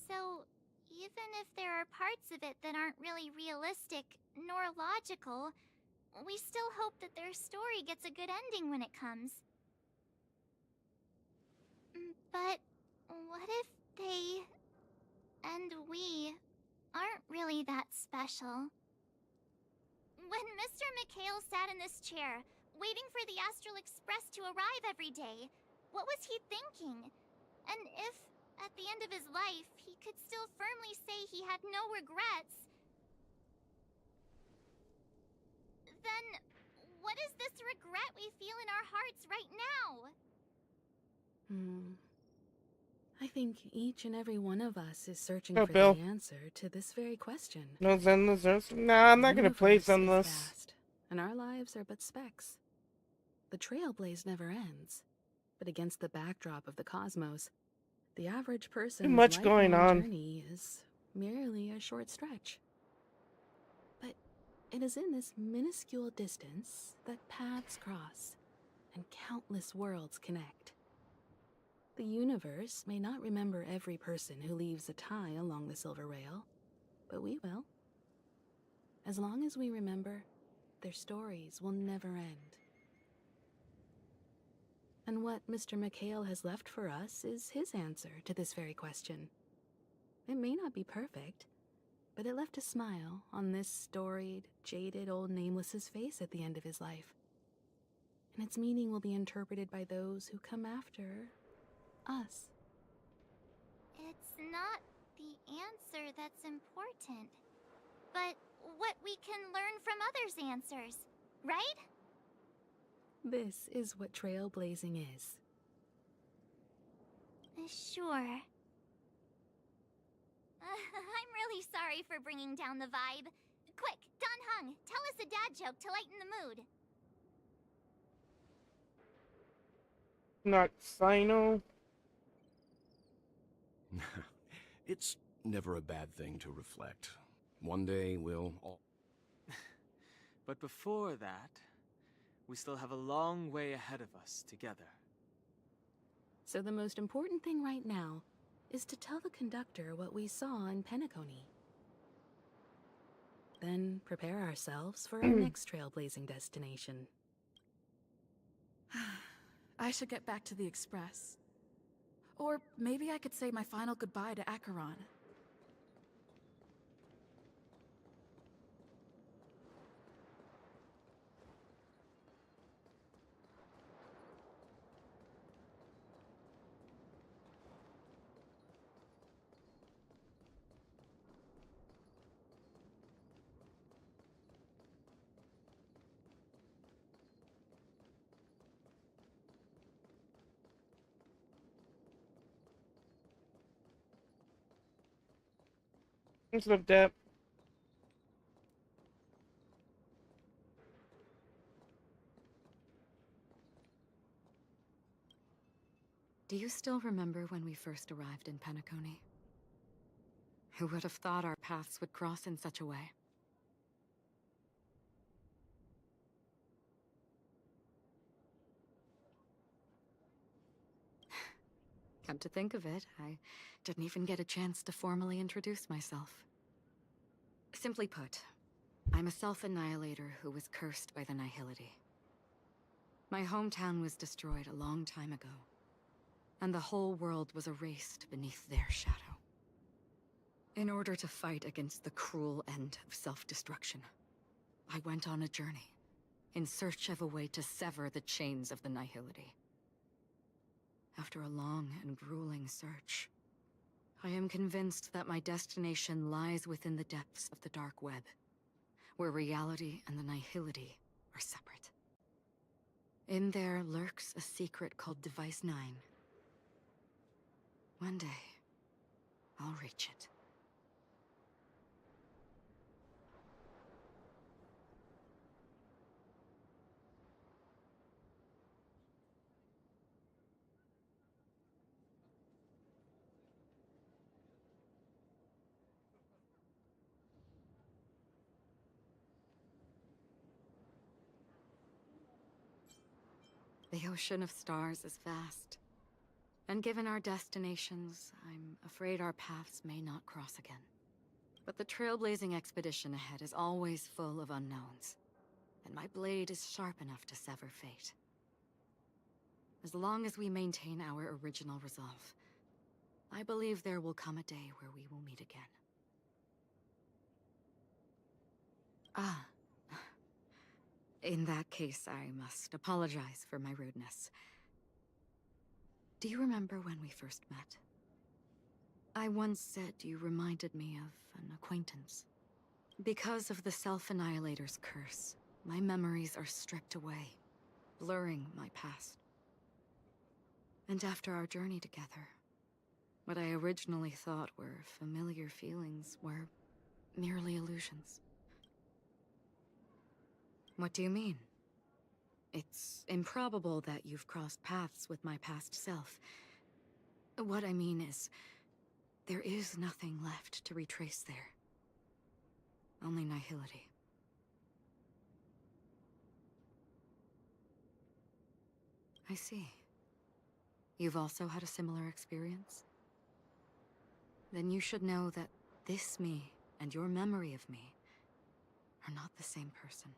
So, even if there are parts of it that aren't really realistic nor logical, we still hope that their story gets a good ending when it comes. But what if they and we aren't really that special? When Mr. McHale sat in this chair, waiting for the Astral Express to arrive every day, what was he thinking? And if, at the end of his life, he could still firmly say he had no regrets, then what is this regret we feel in our hearts right now? I think each and every one of us is searching Oh, for Bill. the answer to this very question. No Zenless Earth? Nah, I'm not gonna play The universe is Zenless. vast, and our lives are but specks. The trailblaze never ends, but against the backdrop of the cosmos, the average person's much going lifelong on. journey is merely a short stretch. But it is in this minuscule distance that paths cross and countless worlds connect. The universe may not remember every person who leaves a tie along the silver rail, but we will. As long as we remember, their stories will never end. And what Mr. McHale has left for us is his answer to this very question. It may not be perfect, but it left a smile on this storied, jaded old Nameless's face at the end of his life. And its meaning will be interpreted by those who come after us. It's not the answer that's important, but what we can learn from others' answers, right? This is what trailblazing is. Sure. I'm really sorry for bringing down the vibe. Quick, Don Hung, tell us a dad joke to lighten the mood. Not Sino. It's never a bad thing to reflect. One day we'll all... But before that, we still have a long way ahead of us together. So the most important thing right now is to tell the conductor what we saw in Penacony. Then prepare ourselves for our next trailblazing destination. I should get back to the express. Or maybe I could say my final goodbye to Acheron. Instead of that. Do you still remember when we first arrived in Penacony? Who would have thought our paths would cross in such a way? Come to think of it, I didn't even get a chance to formally introduce myself. Simply put, I'm a self-annihilator who was cursed by the Nihility. My hometown was destroyed a long time ago, and the whole world was erased beneath their shadow. In order to fight against the cruel end of self-destruction, I went on a journey, in search of a way to sever the chains of the Nihility. After a long and grueling search, I am convinced that my destination lies within the depths of the dark web, where reality and the Nihility are separate. In there lurks a secret called Device 9. One day, I'll reach it. The ocean of stars is vast. And given our destinations, I'm afraid our paths may not cross again. But the trailblazing expedition ahead is always full of unknowns, and my blade is sharp enough to sever fate. As long as we maintain our original resolve, I believe there will come a day where we will meet again. Ah. In that case, I must apologize for my rudeness. Do you remember when we first met? I once said you reminded me of an acquaintance. Because of the Self-Annihilator's curse, my memories are stripped away, blurring my past. And after our journey together, what I originally thought were familiar feelings were merely illusions. What do you mean? It's improbable that you've crossed paths with my past self. What I mean is, there is nothing left to retrace there. Only nihility. I see. You've also had a similar experience? Then you should know that this me and your memory of me are not the same person.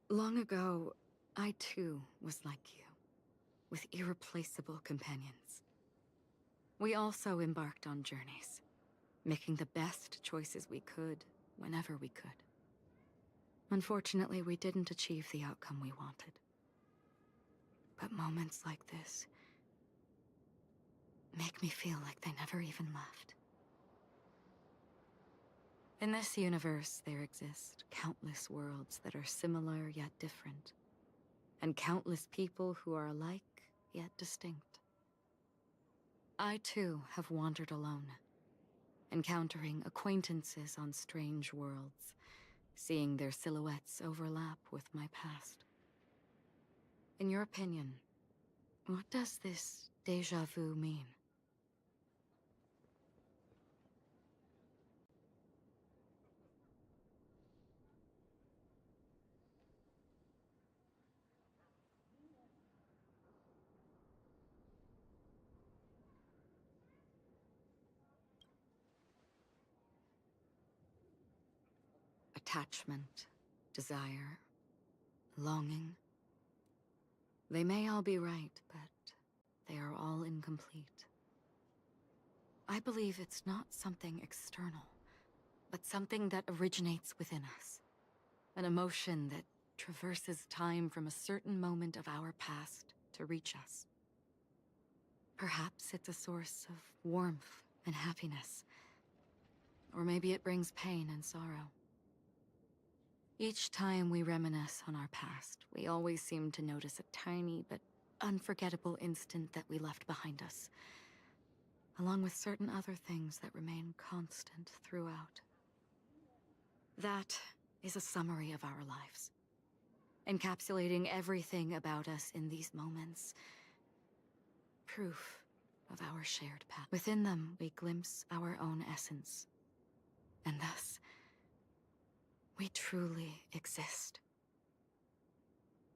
Long ago, I too was like you, with irreplaceable companions. We also embarked on journeys, making the best choices we could, whenever we could. Unfortunately, we didn't achieve the outcome we wanted. But moments like this make me feel like they never even left. In this universe, there exist countless worlds that are similar yet different, and countless people who are alike yet distinct. I too have wandered alone, encountering acquaintances on strange worlds, seeing their silhouettes overlap with my past. In your opinion, what does this déjà vu mean? attachment, desire, longing. They may all be right, but they are all incomplete. I believe it's not something external, but something that originates within us. An emotion that traverses time from a certain moment of our past to reach us. Perhaps it's a source of warmth and happiness. Or maybe it brings pain and sorrow. Each time we reminisce on our past, we always seem to notice a tiny but unforgettable instant that we left behind us, along with certain other things that remain constant throughout. That is a summary of our lives, encapsulating everything about us in these moments. Proof of our shared path. Within them, we glimpse our own essence, and thus, we truly exist.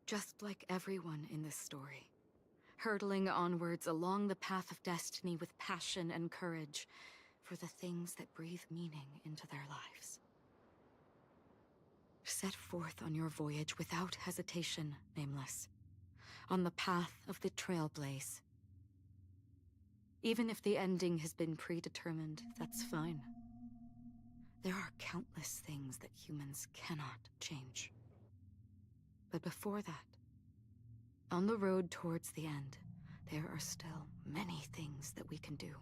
Just like everyone in this story, hurtling onwards along the path of destiny with passion and courage for the things that breathe meaning into their lives. Set forth on your voyage without hesitation, Nameless, on the path of the Trailblaze. Even if the ending has been predetermined, that's fine. There are countless things that humans cannot change. But before that, on the road towards the end, there are still many things that we can do.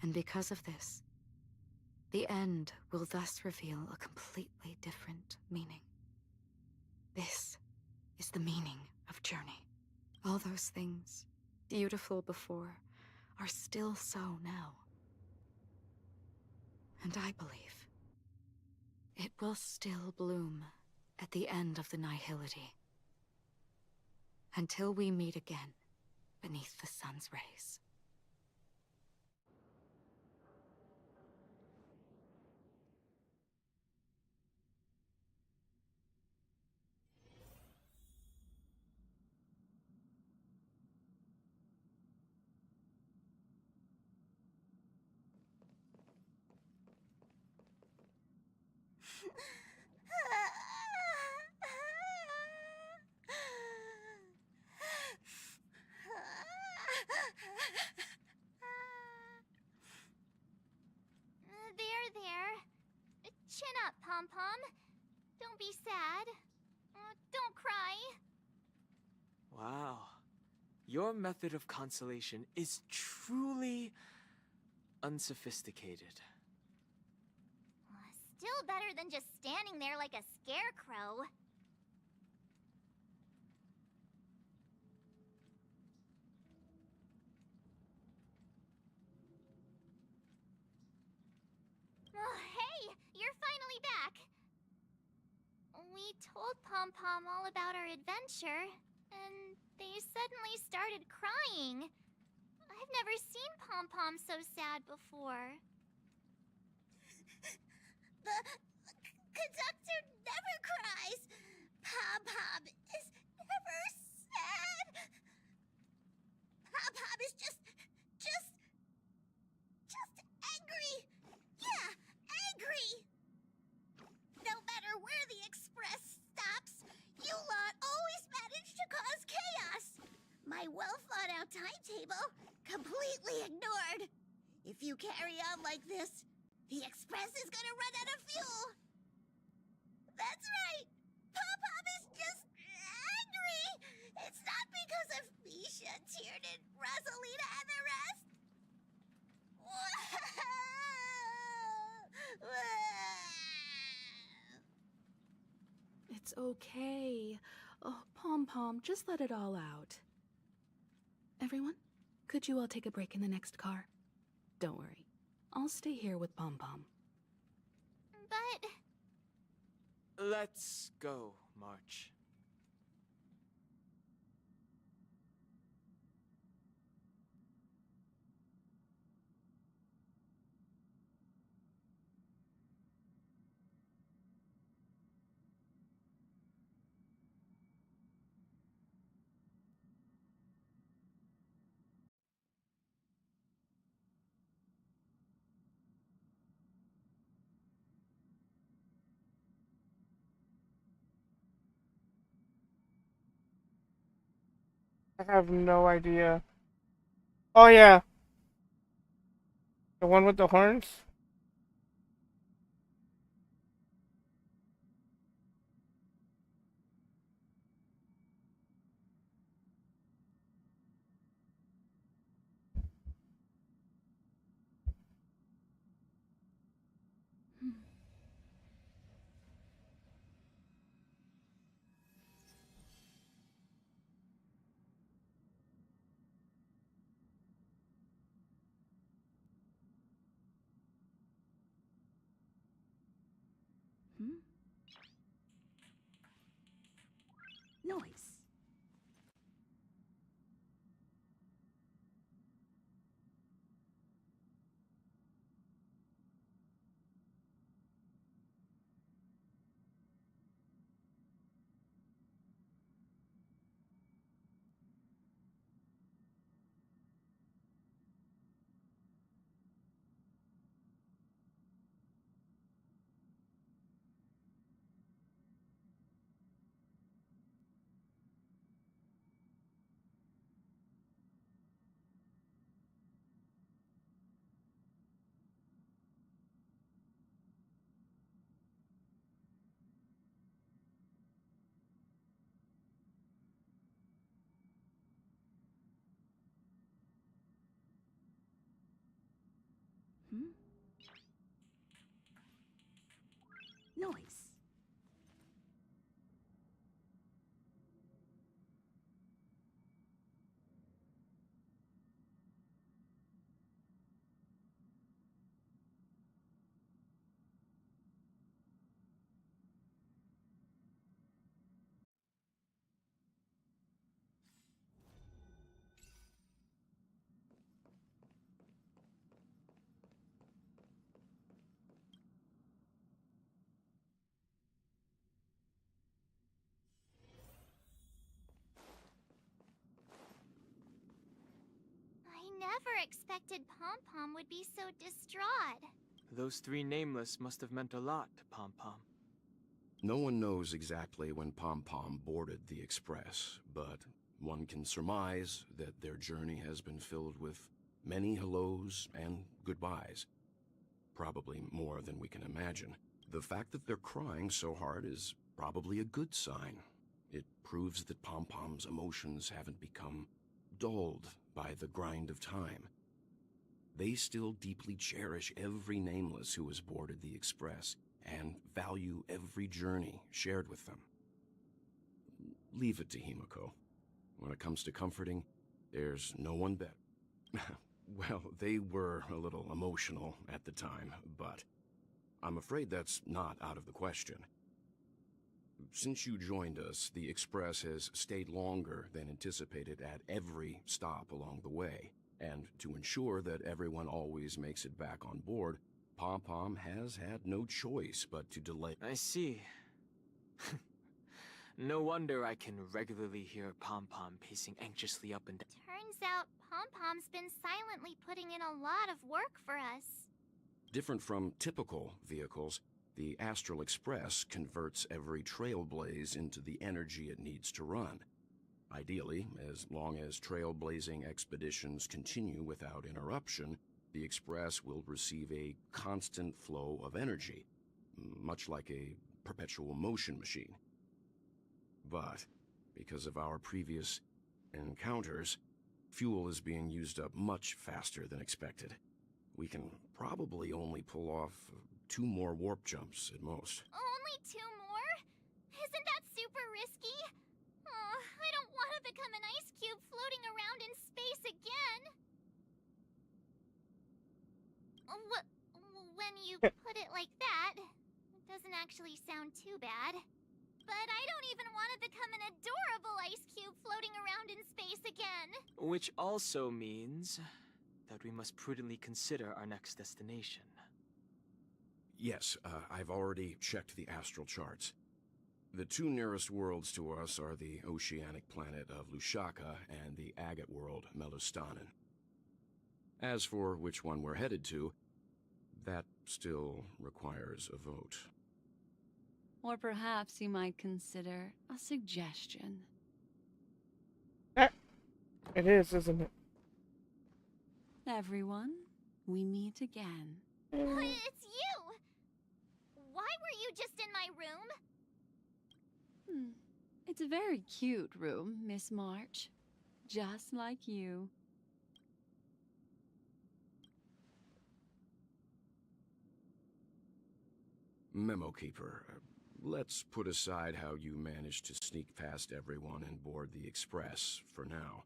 And because of this, the end will thus reveal a completely different meaning. This is the meaning of journey. All those things, beautiful before, are still so now. And I believe it will still bloom at the end of the nihility. Until we meet again beneath the sun's rays. There. Chin up, Pom-Pom. Don't be sad. Don't cry. Wow. Your method of consolation is truly unsophisticated. Still better than just standing there like a scarecrow. Oh, hey! You're finally back! We told Pom-Pom all about our adventure, and they suddenly started crying. I've never seen Pom-Pom so sad before. The conductor never cries! Pom-Pom is never sad! Pom-Pom is just angry! Yeah, angry! No matter where the express stops, you lot always manage to cause chaos! My well-thought-out timetable completely ignored! If you carry on like this, the express is gonna run out of fuel! That's right! Pom-Pom is just angry! It's not because of Misha, Tiernan, Rosalina, and the rest! It's okay. Oh, Pom-Pom, just let it all out. Everyone, could you all take a break in the next car? Don't worry. I'll stay here with Pom-Pom. But... Let's go, March. I have no idea. Oh yeah, the one with the horns. Hmm? Noise. Hmm? Noise. I never expected Pom Pom would be so distraught. Those three nameless must have meant a lot to Pom Pom. No one knows exactly when Pom Pom boarded the Express, but one can surmise that their journey has been filled with many hellos and goodbyes. Probably more than we can imagine. The fact that they're crying so hard is probably a good sign. It proves that Pom Pom's emotions haven't become dulled by the grind of time. They still deeply cherish every nameless who has boarded the Express and value every journey shared with them. Leave it to Himiko. When it comes to comforting, there's no one better. Well, they were a little emotional at the time, but I'm afraid that's not out of the question. Since you joined us, the Express has stayed longer than anticipated at every stop along the way. And to ensure that everyone always makes it back on board, Pom Pom has had no choice but to delay. I see. No wonder I can regularly hear Pom Pom pacing anxiously up and down. Turns out Pom Pom's been silently putting in a lot of work for us. Different from typical vehicles, the Astral Express converts every trailblaze into the energy it needs to run. Ideally, as long as trailblazing expeditions continue without interruption, the Express will receive a constant flow of energy, much like a perpetual motion machine. But, because of our previous encounters, fuel is being used up much faster than expected. We can probably only pull off 2 more warp jumps at most. Only 2 more? Isn't that super risky? Oh, I don't want to become an ice cube floating around in space again. When you put it like that, it doesn't actually sound too bad. But I don't even want to become an adorable ice cube floating around in space again. Which also means that we must prudently consider our next destination. Yes, I've already checked the astral charts. The 2 nearest worlds to us are the oceanic planet of Lushaka and the agate world Melustanen. As for which one we're headed to, that still requires a vote. Or perhaps you might consider a suggestion. It is, isn't it? Everyone, we meet again. It's you! Why were you just in my room? It's a very cute room, Miss March. Just like you. Memo Keeper, let's put aside how you managed to sneak past everyone and board the Express for now.